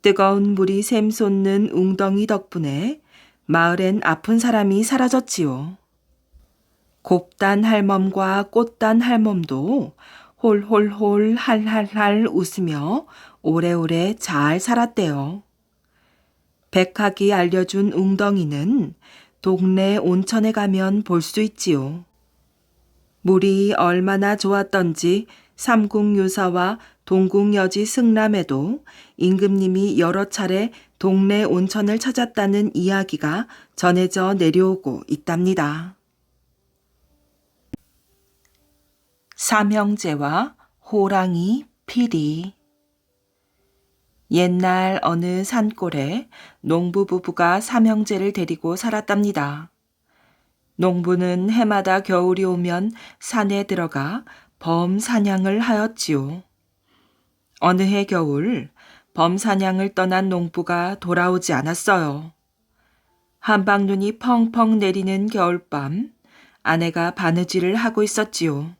A: 뜨거운 물이 샘솟는 웅덩이 덕분에 마을엔 아픈 사람이 사라졌지요. 곱단 할멈과 꽃단 할멈도 홀홀홀 할할할 웃으며 오래오래 잘 살았대요. 백학이 알려준 웅덩이는 동네 온천에 가면 볼 수 있지요. 물이 얼마나 좋았던지 삼국유사와 동궁여지 승람에도 임금님이 여러 차례 동네 온천을 찾았다는 이야기가 전해져 내려오고 있답니다. 삼형제와 호랑이, 피리. 옛날 어느 산골에 농부 부부가 삼형제를 데리고 살았답니다. 농부는 해마다 겨울이 오면 산에 들어가 범 사냥을 하였지요. 어느 해 겨울 범 사냥을 떠난 농부가 돌아오지 않았어요. 한방눈이 펑펑 내리는 겨울밤, 아내가 바느질을 하고 있었지요.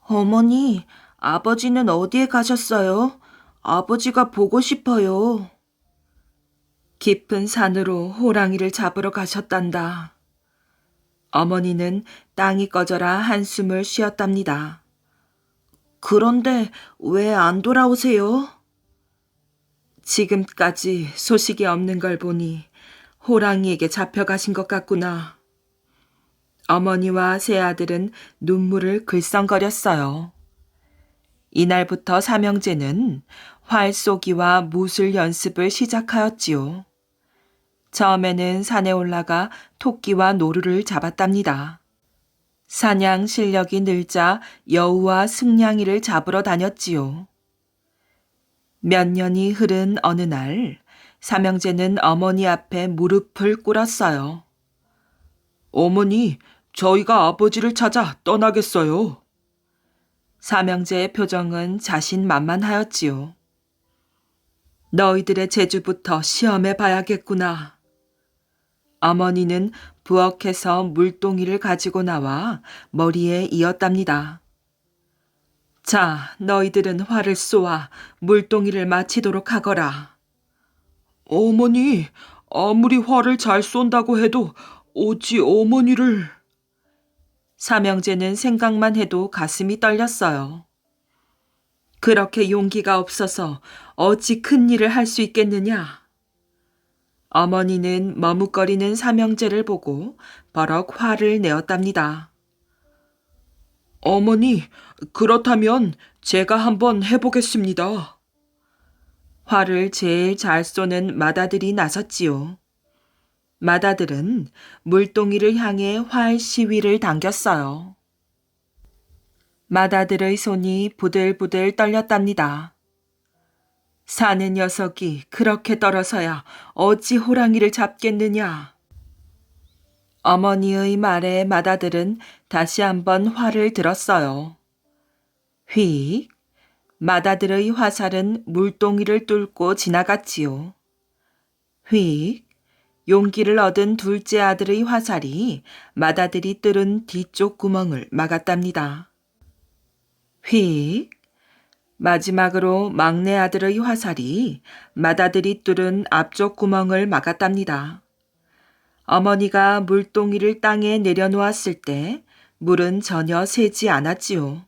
A: 어머니, 아버지는 어디에 가셨어요? 아버지가 보고 싶어요. 깊은 산으로 호랑이를 잡으러 가셨단다. 어머니는 땅이 꺼져라 한숨을 쉬었답니다. 그런데 왜 안 돌아오세요? 지금까지 소식이 없는 걸 보니 호랑이에게 잡혀가신 것 같구나. 어머니와 세 아들은 눈물을 글썽거렸어요. 이날부터 삼형제는 활 쏘기와 무술 연습을 시작하였지요. 처음에는 산에 올라가 토끼와 노루를 잡았답니다. 사냥 실력이 늘자 여우와 승냥이를 잡으러 다녔지요. 몇 년이 흐른 어느 날 삼형제는 어머니 앞에 무릎을 꿇었어요. 어머니, 저희가 아버지를 찾아 떠나겠어요. 삼형제의 표정은 자신만만하였지요. 너희들의 재주부터 시험해 봐야겠구나. 어머니는 부엌에서 물동이를 가지고 나와 머리에 이었답니다. 자, 너희들은 활을 쏘아 물동이를 마치도록 하거라. 어머니, 아무리 활을 잘 쏜다고 해도 어찌 어머니를... 삼형제는 생각만 해도 가슴이 떨렸어요. 그렇게 용기가 없어서 어찌 큰 일을 할 수 있겠느냐. 어머니는 머뭇거리는 삼형제를 보고 버럭 화를 내었답니다. 어머니, 그렇다면 제가 한번 해보겠습니다. 활을 제일 잘 쏘는 맏아들이 나섰지요. 맏아들은 물동이를 향해 활 시위를 당겼어요. 맏아들의 손이 부들부들 떨렸답니다. 사는 녀석이 그렇게 떨어서야 어찌 호랑이를 잡겠느냐. 어머니의 말에 맏아들은 다시 한번 활을 들었어요. 휙! 맏아들의 화살은 물동이를 뚫고 지나갔지요. 휙! 용기를 얻은 둘째 아들의 화살이 맏아들이 뚫은 뒤쪽 구멍을 막았답니다. 휙! 마지막으로 막내 아들의 화살이 맏아들이 뚫은 앞쪽 구멍을 막았답니다. 어머니가 물동이를 땅에 내려놓았을 때 물은 전혀 새지 않았지요.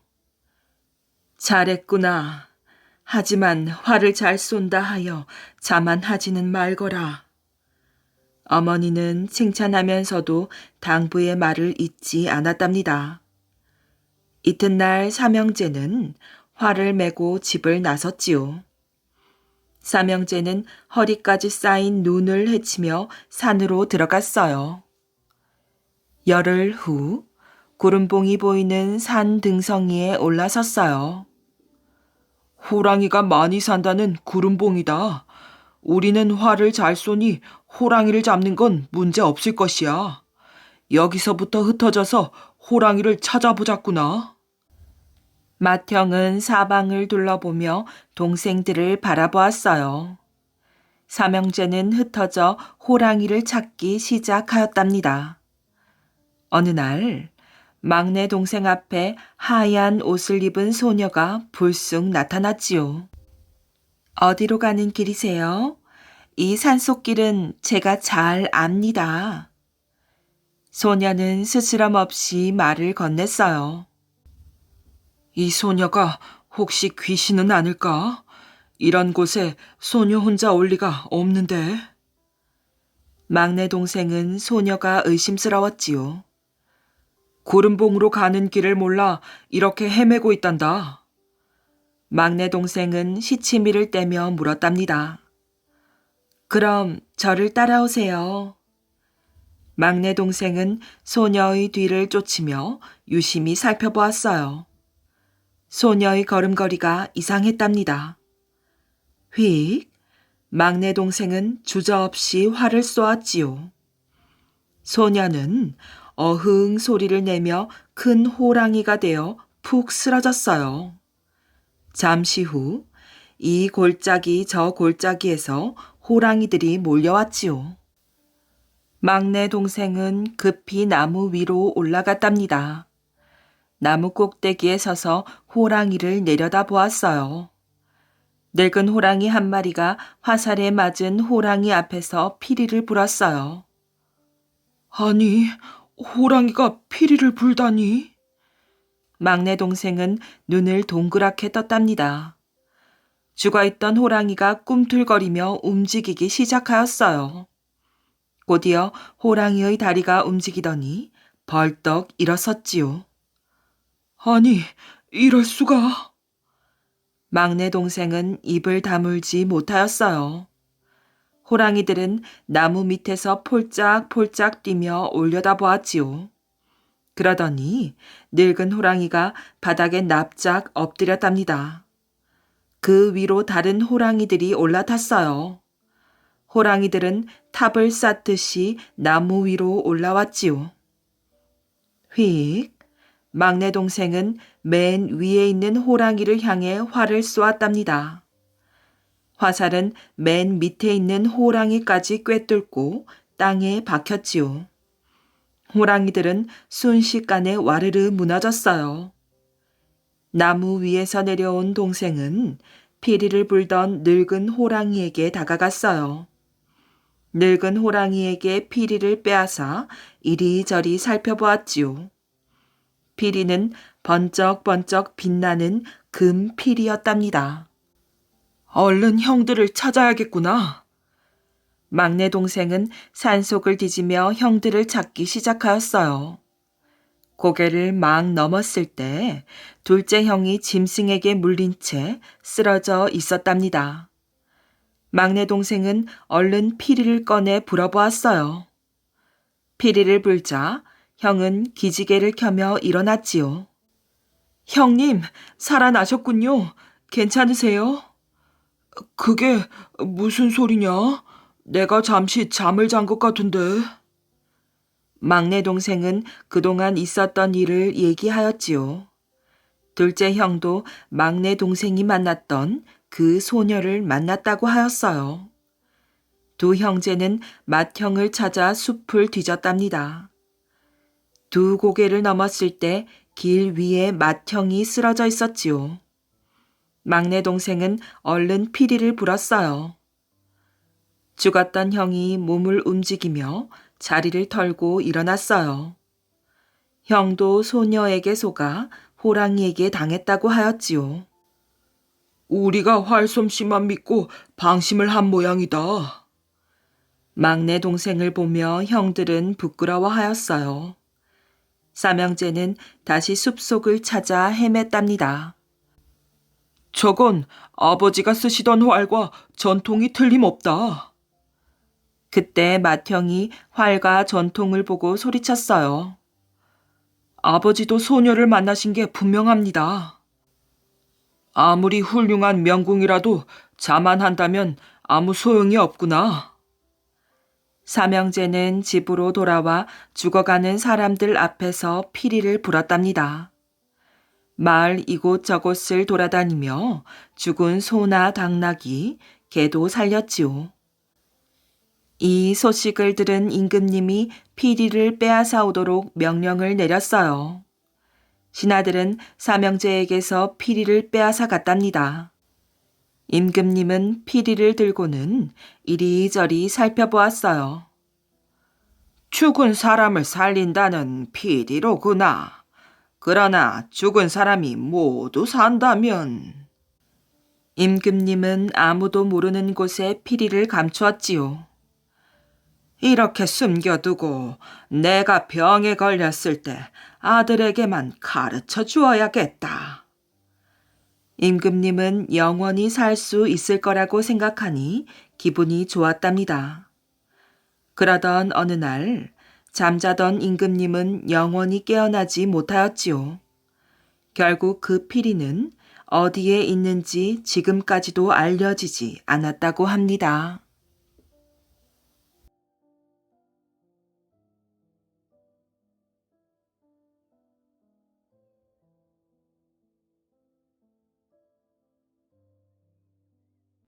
A: 잘했구나. 하지만 활을 잘 쏜다 하여 자만하지는 말거라. 어머니는 칭찬하면서도 당부의 말을 잊지 않았답니다. 이튿날 삼형제는 활을 메고 집을 나섰지요. 삼형제는 허리까지 쌓인 눈을 헤치며 산으로 들어갔어요. 열흘 후 구름봉이 보이는 산 등성이에 올라섰어요. 호랑이가 많이 산다는 구름봉이다. 우리는 활을 잘 쏘니 호랑이를 잡는 건 문제 없을 것이야. 여기서부터 흩어져서 호랑이를 찾아보자꾸나. 맏형은 사방을 둘러보며 동생들을 바라보았어요. 삼형제는 흩어져 호랑이를 찾기 시작하였답니다. 어느 날 막내 동생 앞에 하얀 옷을 입은 소녀가 불쑥 나타났지요. 어디로 가는 길이세요? 이 산속길은 제가 잘 압니다. 소녀는 스스럼 없이 말을 건넸어요. 이 소녀가 혹시 귀신은 아닐까? 이런 곳에 소녀 혼자 올 리가 없는데. 막내 동생은 소녀가 의심스러웠지요. 구름봉으로 가는 길을 몰라 이렇게 헤매고 있단다. 막내 동생은 시치미를 떼며 물었답니다. 그럼 저를 따라오세요. 막내 동생은 소녀의 뒤를 쫓으며 유심히 살펴보았어요. 소녀의 걸음걸이가 이상했답니다. 휙! 막내 동생은 주저없이 활을 쏘았지요. 소녀는 어흥 소리를 내며 큰 호랑이가 되어 푹 쓰러졌어요. 잠시 후 이 골짜기 저 골짜기에서 호랑이들이 몰려왔지요. 막내 동생은 급히 나무 위로 올라갔답니다. 나무 꼭대기에 서서 호랑이를 내려다보았어요. 늙은 호랑이 한 마리가 화살에 맞은 호랑이 앞에서 피리를 불었어요. 아니, 호랑이가 피리를 불다니? 막내 동생은 눈을 동그랗게 떴답니다. 죽어있던 호랑이가 꿈틀거리며 움직이기 시작하였어요. 곧이어 호랑이의 다리가 움직이더니 벌떡 일어섰지요. 아니, 이럴 수가. 막내 동생은 입을 다물지 못하였어요. 호랑이들은 나무 밑에서 폴짝폴짝 뛰며 올려다보았지요. 그러더니 늙은 호랑이가 바닥에 납작 엎드렸답니다. 그 위로 다른 호랑이들이 올라탔어요. 호랑이들은 탑을 쌓듯이 나무 위로 올라왔지요. 휙! 막내 동생은 맨 위에 있는 호랑이를 향해 활을 쏘았답니다. 화살은 맨 밑에 있는 호랑이까지 꿰뚫고 땅에 박혔지요. 호랑이들은 순식간에 와르르 무너졌어요. 나무 위에서 내려온 동생은 피리를 불던 늙은 호랑이에게 다가갔어요. 늙은 호랑이에게 피리를 빼앗아 이리저리 살펴보았지요. 피리는 번쩍번쩍 빛나는 금 피리였답니다. 얼른 형들을 찾아야겠구나. 막내 동생은 산속을 뒤지며 형들을 찾기 시작하였어요. 고개를 막 넘었을 때 둘째 형이 짐승에게 물린 채 쓰러져 있었답니다. 막내 동생은 얼른 피리를 꺼내 불어보았어요. 피리를 불자 형은 기지개를 켜며 일어났지요. 형님, 살아나셨군요. 괜찮으세요? 그게 무슨 소리냐? 내가 잠시 잠을 잔 것 같은데. 막내 동생은 그동안 있었던 일을 얘기하였지요. 둘째 형도 막내 동생이 만났던 그 소녀를 만났다고 하였어요. 두 형제는 맏형을 찾아 숲을 뒤졌답니다. 두 고개를 넘었을 때 길 위에 맏형이 쓰러져 있었지요. 막내 동생은 얼른 피리를 불었어요. 죽었던 형이 몸을 움직이며 자리를 털고 일어났어요. 형도 소녀에게 속아 호랑이에게 당했다고 하였지요. 우리가 활솜씨만 믿고 방심을 한 모양이다. 막내 동생을 보며 형들은 부끄러워하였어요. 삼형제는 다시 숲속을 찾아 헤맸답니다. 저건 아버지가 쓰시던 활과 전통이 틀림없다. 그때 맏형이 활과 전통을 보고 소리쳤어요. 아버지도 소녀를 만나신 게 분명합니다. 아무리 훌륭한 명궁이라도 자만한다면 아무 소용이 없구나. 삼형제는 집으로 돌아와 죽어가는 사람들 앞에서 피리를 불었답니다. 마을 이곳저곳을 돌아다니며 죽은 소나 당나귀, 개도 살렸지요. 이 소식을 들은 임금님이 피리를 빼앗아 오도록 명령을 내렸어요. 신하들은 삼형제에게서 피리를 빼앗아 갔답니다. 임금님은 피리를 들고는 이리저리 살펴보았어요. 죽은 사람을 살린다는 피리로구나. 그러나 죽은 사람이 모두 산다면... 임금님은 아무도 모르는 곳에 피리를 감추었지요. 이렇게 숨겨두고 내가 병에 걸렸을 때 아들에게만 가르쳐 주어야겠다. 임금님은 영원히 살 수 있을 거라고 생각하니 기분이 좋았답니다. 그러던 어느 날 잠자던 임금님은 영원히 깨어나지 못하였지요. 결국 그 피리는 어디에 있는지 지금까지도 알려지지 않았다고 합니다.